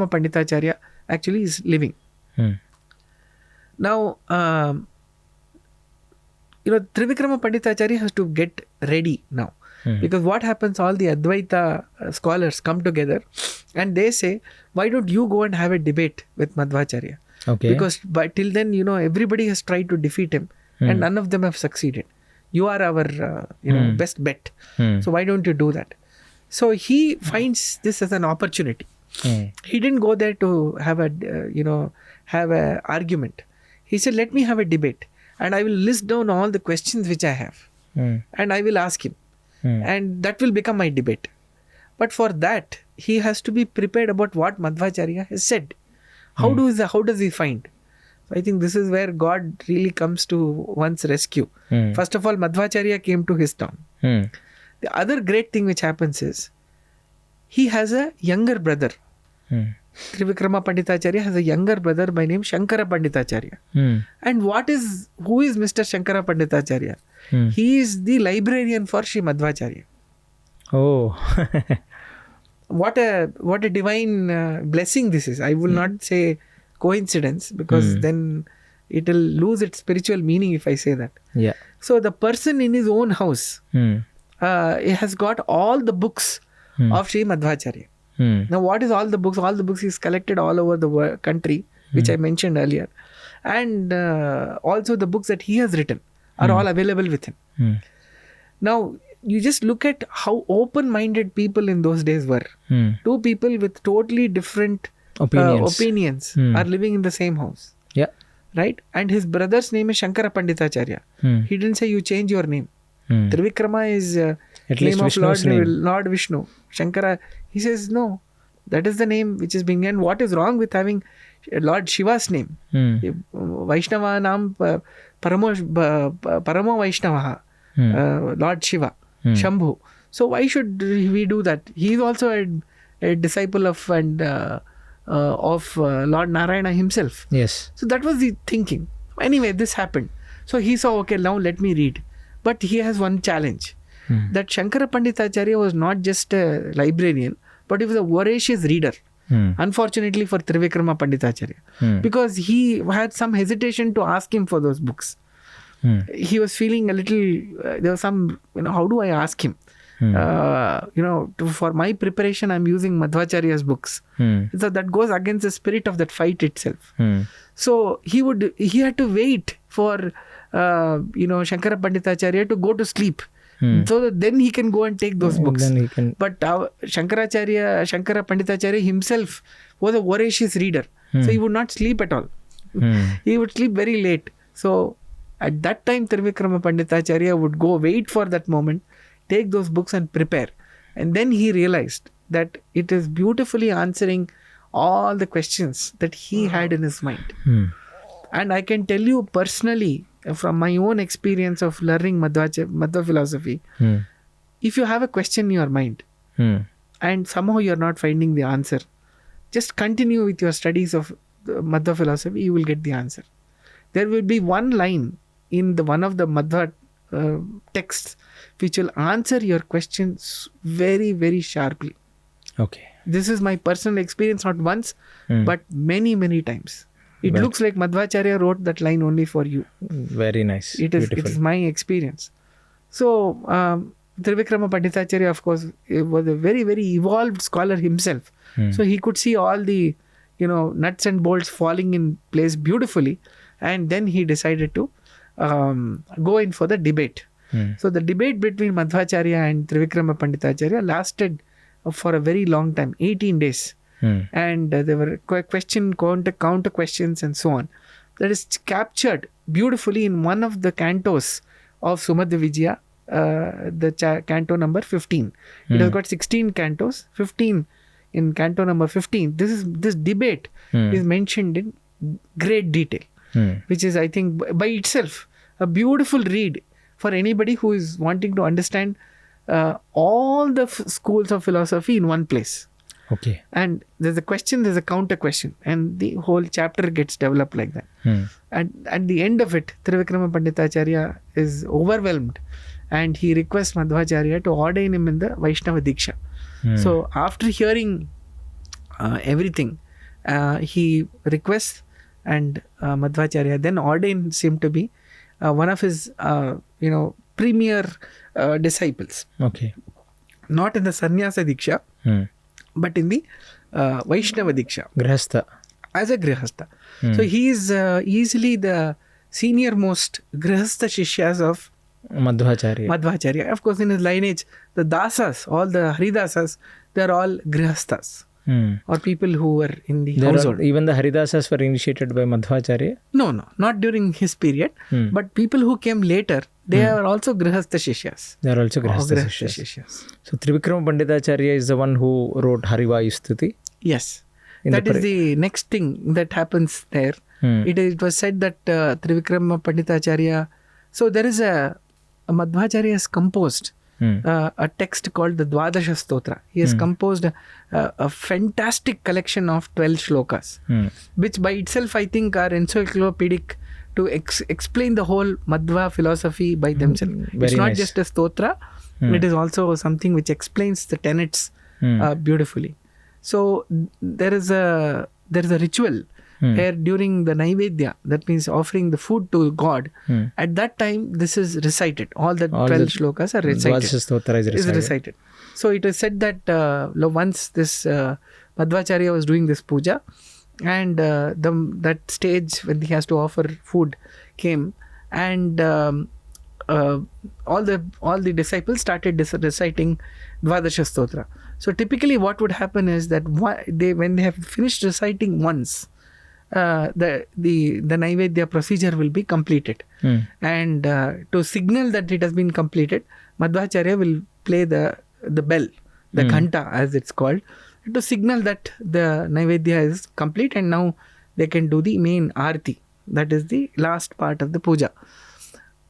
Pandithacharya actually is living. Now, Trivikrama Pandithacharya has to get ready now. Because what happens, all the Advaita scholars come together and they say, why don't you go and have a debate with Madhvacharya? Okay. Because till then, everybody has tried to defeat him and none of them have succeeded. You are our best bet. So why don't you do that? So he finds this as an opportunity. He didn't go there to have a argument. He said, let me have a debate and I will list down all the questions which I have and I will ask him. And that will become my debate. But for that, he has to be prepared about what Madhvacharya has said. How does he find? So I think this is where God really comes to one's rescue. First of all, Madhvacharya came to his town. The other great thing which happens is, he has a younger brother. Trivikrama Pandithacharya has a younger brother by name Shankara Pandithacharya. And who is Mr. Shankara Pandithacharya? He is the librarian for Sri Madhvacharya. Oh. What a divine blessing this is. I will not say coincidence, because then it will lose its spiritual meaning if I say that. Yeah. So the person in his own house has got all the books of Sri Madhvacharya. Now, what is all the books? All the books he's collected all over the country, which I mentioned earlier. And also the books that he has written are all available with him. Now, you just look at how open-minded people in those days were. Two people with totally different opinions are living in the same house. Yeah. Right? And his brother's name is Shankara Pandithacharya. He didn't say you change your name. Trivikrama is name of Lord Vishnu. Shankara, he says no, that is the name which is being, and what is wrong with having Lord Shiva's name? Vaishnava Nam Paramo Vaishnava, Lord Shiva, Shambhu. So why should we do that? He is also a disciple of Lord Narayana himself. Yes. So that was the thinking. Anyway, this happened. So he saw, okay, now let me read. But he has one challenge. That Shankara Pandithacharya was not just a librarian, but he was a voracious reader. Unfortunately for Trivikrama Pandithacharya. Because he had some hesitation to ask him for those books. He was feeling a little, there was some, how do I ask him? For my preparation, I'm using Madhvacharya's books. So that goes against the spirit of that fight itself. So he had to wait for, Shankara Pandithacharya to go to sleep. So that then he can go and take those books. But Shankara Pandithacharya himself was a voracious reader. So he would not sleep at all. He would sleep very late. So at that time, Trivikrama Pandithacharya would go wait for that moment, take those books and prepare. And then he realized that it is beautifully answering all the questions that he had in his mind. And I can tell you personally, from my own experience of learning Madhva philosophy, if you have a question in your mind and somehow you're not finding the answer, just continue with your studies of Madhva philosophy, you will get the answer. There will be one line in one of the Madhva texts which will answer your questions very, very sharply. Okay. This is my personal experience, not once, but many, many times. It Well, looks like Madhvacharya wrote that line only for you. very nice. It is Beautiful. my experience. So, Triikrama Pandithacharya, of course, was a very, very evolved scholar himself. So, he could see all the, nuts and bolts falling in place beautifully. And then he decided to go in for the debate. So, the debate between Madhwacharya and Triikrama Pandithacharya lasted for a very long time, 18 days. And there were counter questions and so on. That is captured beautifully in one of the cantos of Sumadhya Vijaya, the canto number 15. It has got 16 cantos, 15 in canto number 15. This debate is mentioned in great detail, which is, I think, by itself a beautiful read for anybody who is wanting to understand all the schools of philosophy in one place. Okay. And there's a question, there's a counter question, and the whole chapter gets developed like that. And at the end of it, Triikrama Pandithacharya is overwhelmed, and he requests Madhwacharya to ordain him in the Vaishnava Diksha. So after hearing everything, he requests, and Madhwacharya then ordains him to be one of his premier disciples. Okay. Not in the Sannyasa Diksha, but in the Vaishnava Diksha. Grihastha. As a Grihastha. So he is easily the senior most Grihastha Shishyas of Madhvacharya. Of course, in his lineage, the Dasas, all the Haridasas, they are all Grihasthas. Or people who were in the household. Even the Haridasas were initiated by Madhvacharya? No, not during his period. But people who came later, they are also Grihastha Shishyas. They are also Grihastha Shishyas. So Triikrama Pandithacharya is the one who wrote Harivayu-stuti? Yes. That is the next thing that happens there. It was said that Triikrama Pandithacharya... So there is a Madhwacharya has composed a text called the Dwadasha sthothra. He has composed a fantastic collection of 12 shlokas, which by itself I think are encyclopedic to explain the whole Madhva philosophy by themselves. It's not just a sthothra, it is also something which explains the tenets beautifully. So there is a ritual here during the Naivedya, that means offering the food to God. At that time, this is recited. All the 12 shlokas are recited. Dwadasha sthothra is recited. So it is said that once this Madhvacharya was doing this puja, and that stage when he has to offer food came, and all the disciples started reciting Dwadasha sthothra. So typically what would happen is that when they have finished reciting once, the Naivedya procedure will be completed. And to signal that it has been completed, Madhvacharya will play the bell, the grantha as it's called, to signal that the Naivedya is complete and now they can do the main arati. That is the last part of the puja.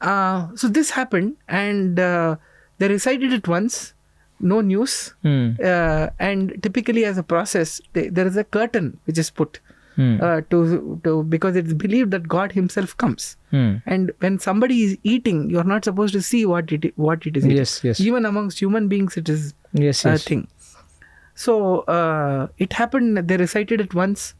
So this happened, and they recited it once, no news. And typically as a process, there is a curtain which is put because it's believed that God himself comes. And when somebody is eating, you're not supposed to see what it is eating. Yes. Even amongst human beings, it is a thing. So it happened, they recited it once,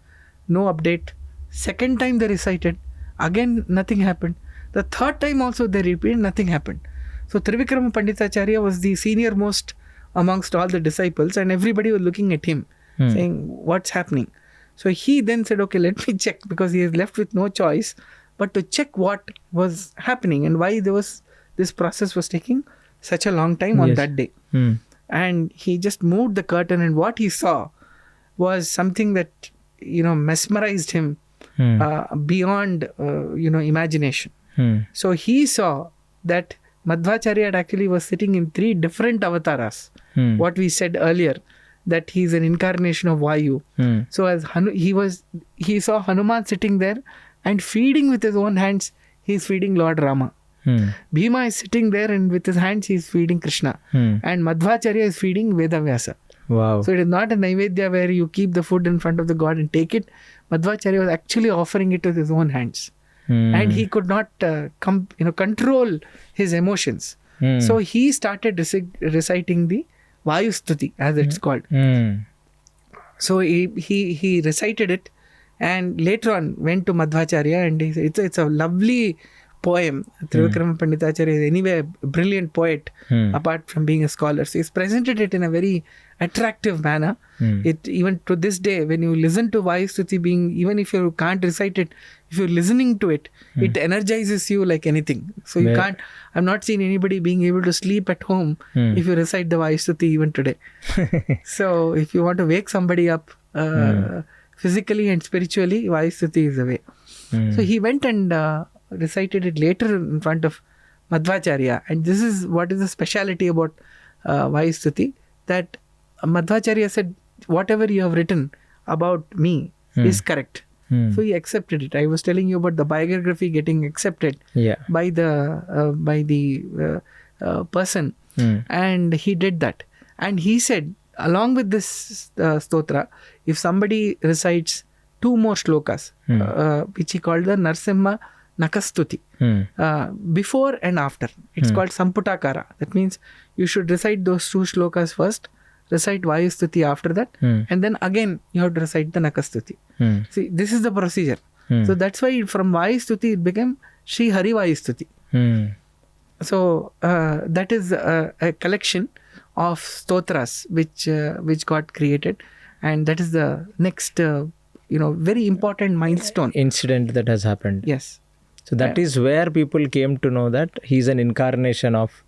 no update. Second time they recited, again nothing happened. The third time also they repeated, nothing happened. So Triikrama Pandithacharya was the senior most amongst all the disciples, and everybody was looking at him saying, what's happening? So he then said, okay, let me check, because he is left with no choice but to check what was happening and why this process was taking such a long time on that day. And he just moved the curtain, and what he saw was something that mesmerized him beyond imagination. So he saw that Madhvacharya actually was sitting in 3 different avatars. What we said earlier, that he is an incarnation of Vayu. So as he saw Hanuman sitting there and feeding with his own hands. He is feeding Lord Rama. Bhima is sitting there, and with his hands he is feeding Krishna. And Madhwacharya is feeding vedavyasa. Wow. So it is not a Naivedya where you keep the food in front of the god and take it, Madhwacharya was actually offering it with his own hands. And he could not control his emotions. So he started reciting the Vayu Stuti, as it's called. So he recited it, and later on went to Madhwacharya, and it's a lovely poem. Triikrama Pandithacharya is anyway a brilliant poet, apart from being a scholar. So he's presented it in a very attractive manner. It even to this day, when you listen to Vayu Stuti, even if you can't recite it, if you're listening to it, it energizes you like anything. So you can't. I've not seen anybody being able to sleep at home if you recite the Vayu Stuti even today. So if you want to wake somebody up physically and spiritually, Vayu Stuti is the way. So he went and recited it later in front of Madhwacharya, and this is what is the speciality about Vayu Stuti, that Madhwacharya said, whatever you have written about me is correct. So he accepted it. I was telling you about the biography getting accepted by the person, and he did that. And he said, along with this sthothra, if somebody recites 2 more shlokas, which he called the Narsimha Nakastuti, before and after, it's called Samputakara. That means you should recite those 2 shlokas first, recite Vayu Stuti after that, and then again you have to recite the Nakastuti. See, this is the procedure. So that's why from Vayu Stuti it became Shri Hari Vayu Stuti. So that is a collection of stothras which got created, and that is the next very important milestone incident that has happened. Yes. So that is where people came to know that he's an incarnation of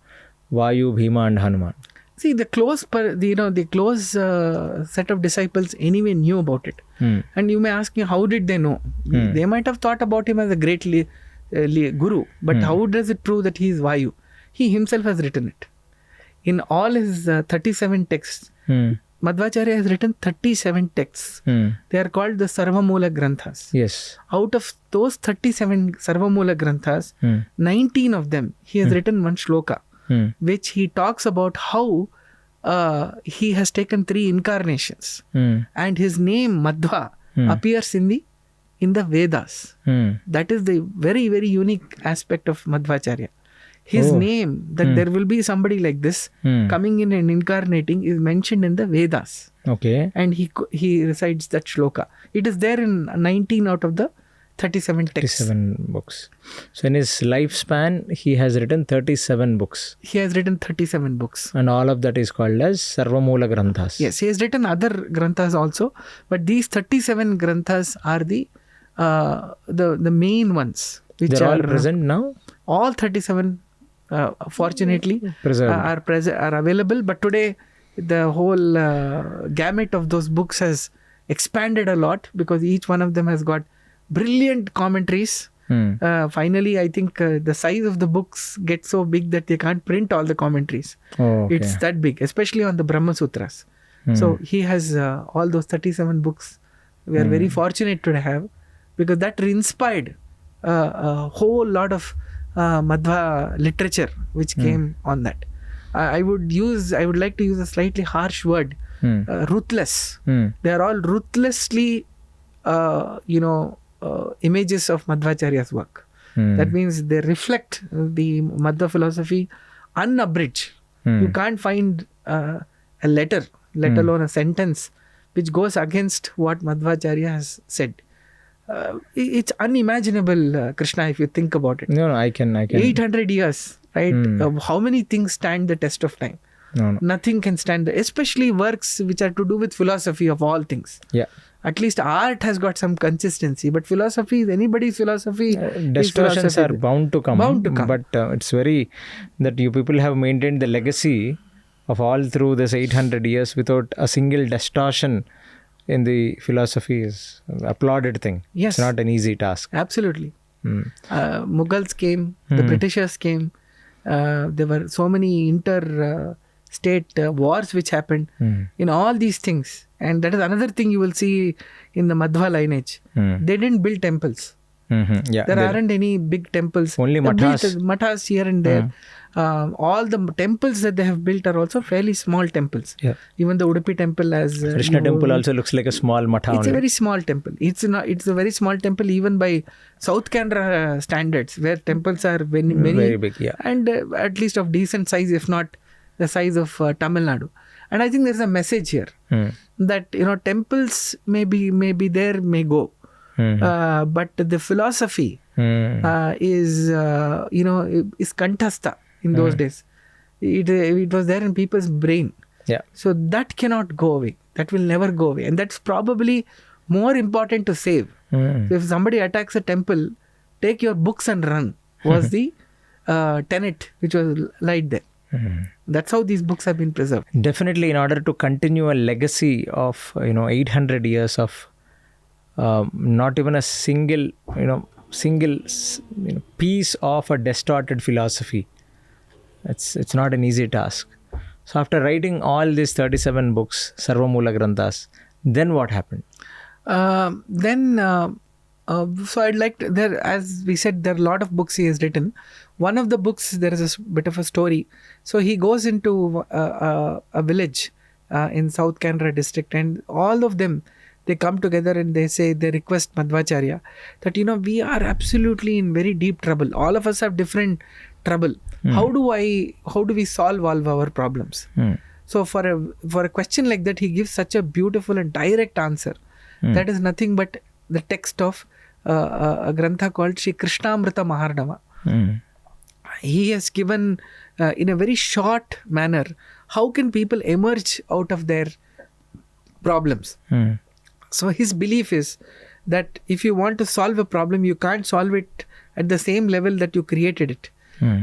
Vayu, Bhima and Hanuman. See, the close set of disciples anyway knew about it. And you may ask me, how did they know? They might have thought about him as a great guru, but how does it prove that he is Vayu? He himself has written it. In all his 37 texts, Madhwacharya has written 37 texts. They are called the sarvamula granthas. Yes. Out of those 37 sarvamula granthas, 19 of them, he has written one shloka, which he talks about how he has taken 3 incarnations, and his name Madhwa appears in the Vedas. That is the very, very unique aspect of Madhvacharya. His name, that there will be somebody like this coming in and incarnating, is mentioned in the Vedas. Okay. And he recites that shloka. It is there in 19 out of the 37 texts. 37 books. So in his lifespan, he has written 37 books. He has written 37 books. And all of that is called as Sarvamula Granthas. Yes, he has written other granthas also. But these 37 granthas are the main ones. Which They're all present now? All 37 fortunately are available, but today the whole gamut of those books has expanded a lot, because each one of them has got brilliant commentaries. Finally, I think the size of the books gets so big that they can't print all the commentaries. It's that big, especially on the bramsutras. So he has all those 37 books. We are very fortunate to have, because that inspired a whole lot of Madhwa literature which came on that. I would like to use a slightly harsh word, ruthless. They are all ruthlessly images of Madhvacharya's work. That means they reflect the Madhva philosophy unabridged. You can't find a letter, let alone a sentence, which goes against what Madhvacharya has said. It's unimaginable, Krishna, if you think about it. No, I can. 800 years, right? How many things stand the test of time? No. Nothing can stand, especially works which are to do with philosophy of all things. Yeah. At least art has got some consistency, but philosophy is anybody's philosophy. Distortions are bound to come. But it's very that you people have maintained the legacy of all through this 800 years without a single distortion in the philosophy is applauded thing. Yes. It's not an easy task. Absolutely. Mughals came, the Britishers came. There were so many inter-state wars which happened in all these things. And that is another thing you will see in the Madhwa lineage. They didn't build temples. Yeah, There aren't any big temples. Only They're built Mathas. Mathas here and there. All the temples that they have built are also fairly small temples. Yeah. Even the Udupi temple, as Krishna temple also looks like a small matha it's only. a very small temple. It's a very small temple even by South Canara standards, where temples are many Very big, yeah. and at least of decent size, if not the size of Tamil Nadu. And I think there's a message here that temples may be there, may go, but the philosophy is kantastha in those days. It was there in people's brain. Yeah. So that cannot go away. That will never go away. And that's probably more important to save. So if somebody attacks a temple, take your books and run, was the tenet which was laid there. That's how these books have been preserved. Definitely, in order to continue a legacy of 800 years of not even a single piece of a distorted philosophy, it's not an easy task. So after writing all these 37 books, sarvamula granthas, then what happened? So I'd like to, as we said, there are a lot of books he has written. One of the books, there is a bit of a story. So he goes into a village in South Canara district, and all of them, they come together and they request Madhvacharya that, we are absolutely in very deep trouble. All of us have different trouble. How do we solve all of our problems? So for a question like that, he gives such a beautiful and direct answer. That is nothing but the text of a grantha called Sri Krishnamrita Maharnava. He has given in a very short manner how can people emerge out of their problems. So his belief is that if you want to solve a problem, you can't solve it at the same level that you created it.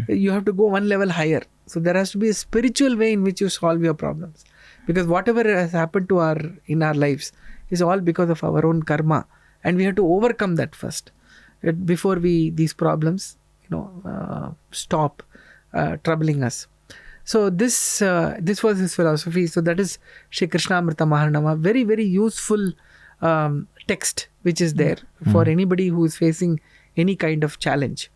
You have to go one level higher. So there has to be a spiritual way in which you solve your problems, because whatever has happened in our lives is all because of our own karma, and we have to overcome that first before these problems stop troubling us. So this was his philosophy. So that is Shri Krishnamrita Maharnava, very very useful text which is there for anybody who is facing any kind of challenge.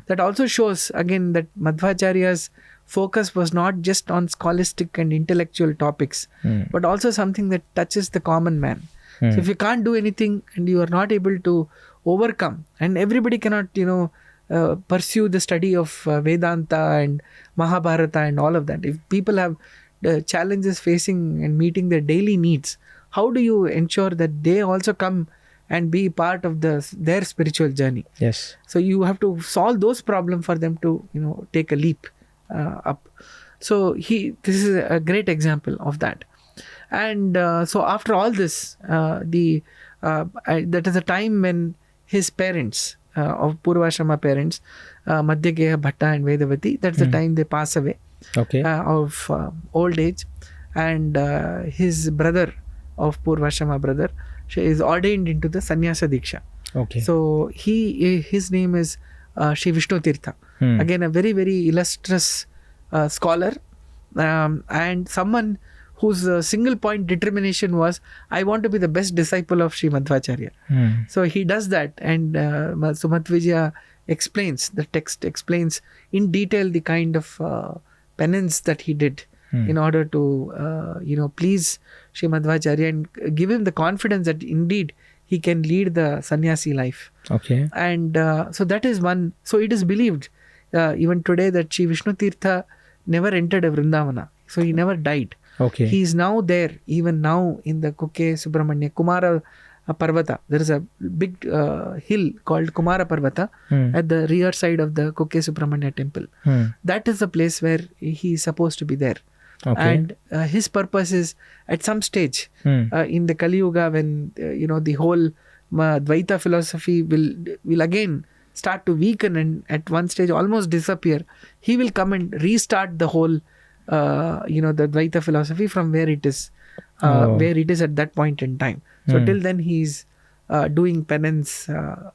That also shows again that Madhvacharya's focus was not just on scholastic and intellectual topics, but also something that touches the common man. So if you can't do anything and you are not able to overcome, and everybody cannot pursue the study of Vedanta and Mahabharata and all of that. If people have challenges facing and meeting their daily needs, how do you ensure that they also come and be part of their spiritual journey? Yes. So you have to solve those problems for them to take a leap up. So this is a great example of that. And so after all this, that is a time when his parents, of Purvashrama parents, Madhyageha, Bhatta and Vedavati, that's the time they pass away of old age. And his brother of Purvashrama brother is ordained into the Sannyasa Diksha. So his name is Sri Vishnu Tirtha. Again, a very very illustrious scholar, and someone whose single point determination was, I want to be the best disciple of Sri Madhvacharya. So he does that, and so Madhvacharya explains, the text explains in detail the kind of penance that he did in order to please Sri Madhvacharya and give him the confidence that indeed he can lead the sannyasi life. And so that is one. So it is believed even today that Sri Vishnu Tirtha never entered a Vrindavana. So he never died. He is now there, even now in the Kukke Subramanya Kumara Parvata. There is a big hill called Kumara Parvata at the rear side of the Kukke Subramanya temple. That is the place where he is supposed to be there. And his purpose is, at some stage in the Kali Yuga, when the whole Dvaita philosophy will again start to weaken and at one stage almost disappear, he will come and restart the whole the Dvaita philosophy from where it is at that point in time. So till then he's doing penance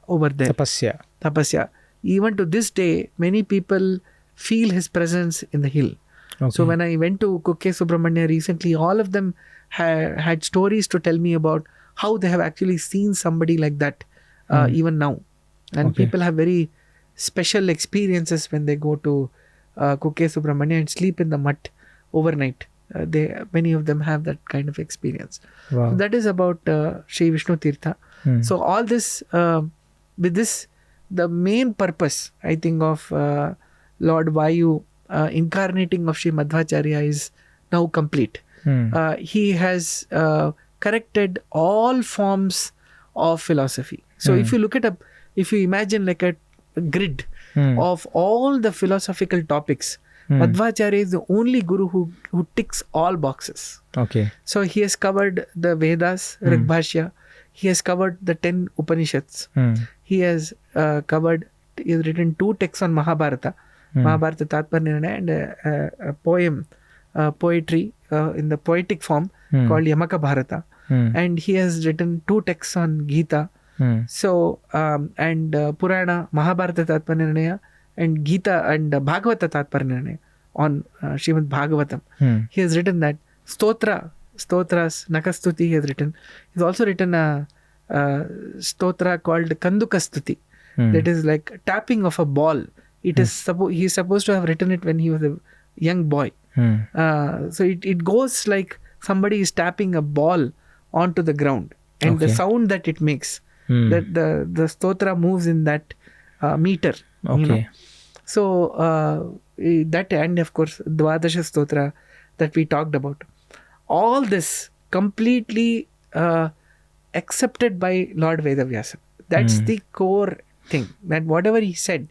over there. Tapasya. Even to this day, many people feel his presence in the hill. So when I went to Kukke Subramanya recently, all of them had stories to tell me about how they have actually seen somebody like that even now. and Okay. people have very special experiences when they go to Kukke Subramanya and sleep in the mutt overnight. Many of them have that kind of experience. Wow. So that is about Sri Vishnu Tirtha. So all this, with this, the main purpose, I think, of Lord Vayu incarnating of Sri Madhvacharya is now complete. He has corrected all forms of philosophy. So if you look at if you imagine like a grid of all the philosophical topics, Madhvacharya is the only guru who ticks all boxes. Okay. So he has covered the Vedas, Rig Bhashya. He has covered the 10 Upanishads. He has written 2 texts on Mahabharata, Mahabharata Tatparnirnaya, and a poem, poetry in the poetic form called Yamaka Bharata. And he has written 2 texts on Gita. So, and Purana, Mahabharata Tatparnirnaya, and Gita and Bhagavata Tatparnirnaya on Srimad Bhagavatam. He has written that. Sthothras, Nakastuti he has written. He's also written a sthothra called Kandukastuti. That is like tapping of a ball. It is he's supposed to have written it when he was a young boy. So it goes like somebody is tapping a ball onto the ground, and the sound that it makes, that the sthothra moves in that meter. You know? So that, and of course Dwadasha sthothra that we talked about. All this completely accepted by Lord Vedavyasa. That's the core thing. That whatever he said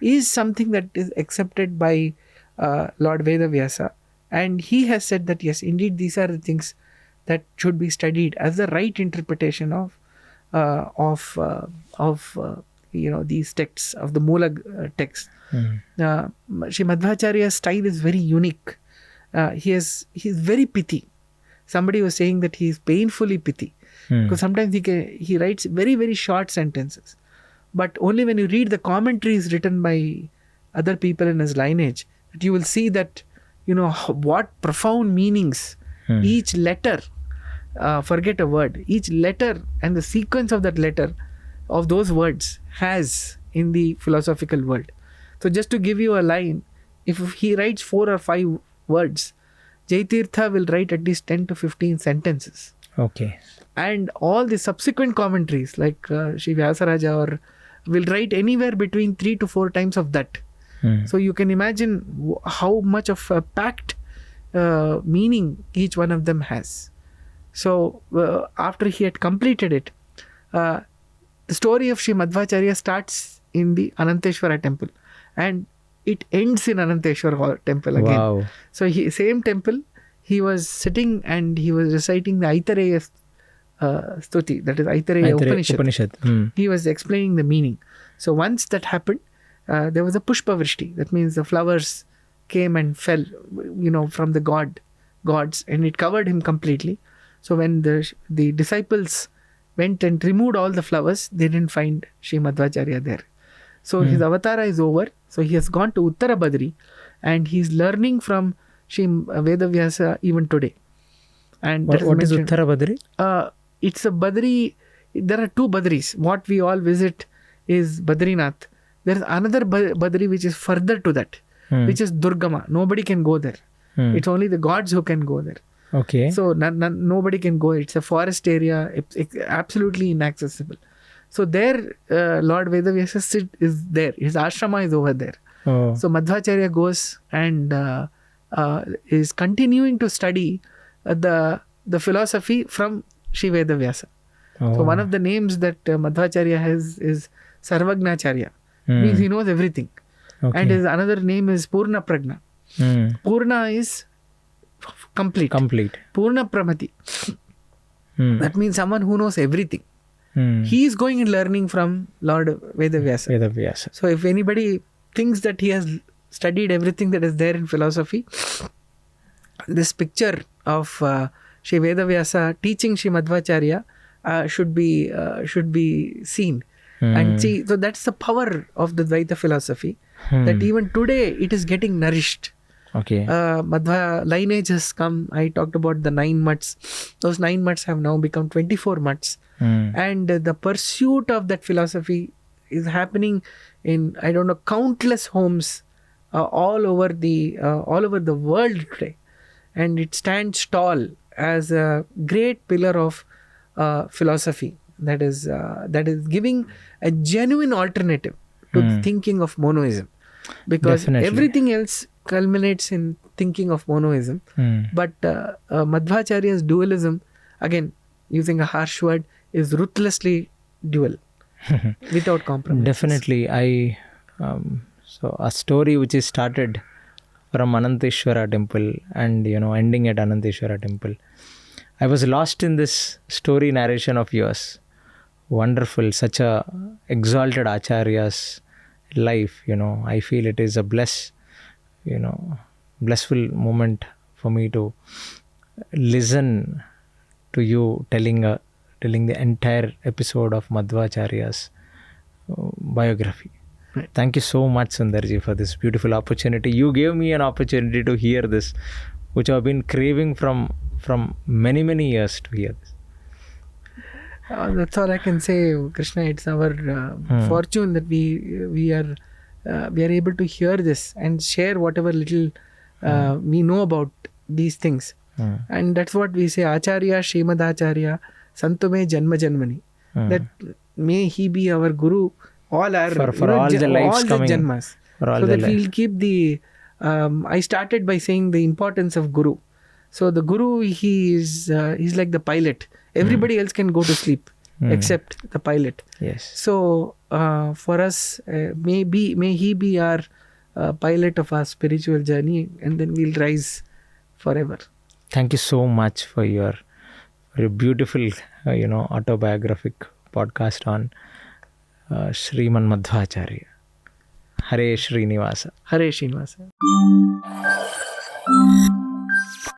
is something that is accepted by Lord Vedavyasa, and he has said that yes, indeed, these are the things that should be studied as the right interpretation of these texts, of the Mula texts. Sri Madhvacharya's style is very unique. He's very pithy. Somebody was saying that he is painfully pithy, because sometimes he writes very, very short sentences, but only when you read the commentaries written by other people in his lineage, that you will see that, what profound meanings each letter, forget a word, each letter and the sequence of that letter, of those words, has in the philosophical world. So just to give you a line, if he writes 4 or 5 words, Jaitirtha will write at least 10 to 15 sentences. Okay. And all the subsequent commentaries, like Sri Vyasaraja, will write anywhere between 3 to 4 times of that. So you can imagine how much of a packed meaning each one of them has. So after he had completed it, the story of Sri Madhvacharya starts in the Ananteshwara temple, and it ends in Ananteshwara temple again. Wow. So same temple, he was sitting and he was reciting the Aitareya Stuti, that is Aitareya Upanishad. He was explaining the meaning. So once that happened, there was a Pushpa Vrishti. That means the flowers came and fell, from the gods, and it covered him completely. So when the disciples went and removed all the flowers, they didn't find Sri Madhvacharya there. So his avatara is over. So he has gone to Uttara Badri, and he's learning from Sri Vedavyasa even today. And what is Uttara Badri? It's a Badri. There are 2 Badris. What we all visit is Badrinath. There is another Badri which is further to that, which is Durgama. Nobody can go there. It's only the gods who can go there. Okay. So nobody can go. It's a forest area. It's absolutely inaccessible. So there, Lord Vedavyasa is there. His ashrama is over there. Oh. So Madhvacharya goes and is continuing to study the philosophy from Sri Vedavyasa. So one of the names that Madhvacharya has is Sarvagnacharya. Means he knows everything. Okay. And his another name is Purna Pragna. Purna is complete. Purna Pramati. That means someone who knows everything. He is going and learning from Lord Vedavyasa. So if anybody thinks that he has studied everything that is there in philosophy, this picture of Sri Vedavyasa teaching Sri Madhvacharya should be seen. And see, so that's the power of the Dvaita philosophy, that even today it is getting nourished. Okay. Madhva lineage has come. I talked about the 9 mutts. Those 9 mutts have now become 24 mutts. And the pursuit of that philosophy is happening in, I don't know, countless homes all over the world today, and it stands tall as a great pillar of philosophy that is giving a genuine alternative to the thinking of monoism, because Definitely. everything else culminates in thinking of monoism. But Madhvacharya's dualism, again using a harsh word, is ruthlessly dual without compromise. Definitely. So a story which is started from Ananteshwara temple and ending at Ananteshwara temple. I was lost in this story narration of yours. Wonderful, such a exalted Acharya's life. I feel it is a blissful moment for me to listen to you telling the entire episode of Madhwacharya's biography. Right. Thank you so much, Sundarji, for this beautiful opportunity. You gave me an opportunity to hear this, which I've been craving from many years to hear this. That's all I can say, Krishna. It's our fortune that we are able to hear this and share whatever little we know about these things. And that's what we say, Acharya Srimad Acharya Santume Janma Janmani. That may he be our Guru all our for all the lives all the coming, janmas, so that we'll keep the I started by saying the importance of Guru. So the Guru, he's like the pilot. Everybody else can go to sleep except the pilot. Yes. So for us, may he be our pilot of our spiritual journey, and then we'll rise forever. Thank you so much for your beautiful autobiographic podcast on Sriman Madhvacharya. Hare Srinivasa. Hare Srinivasa.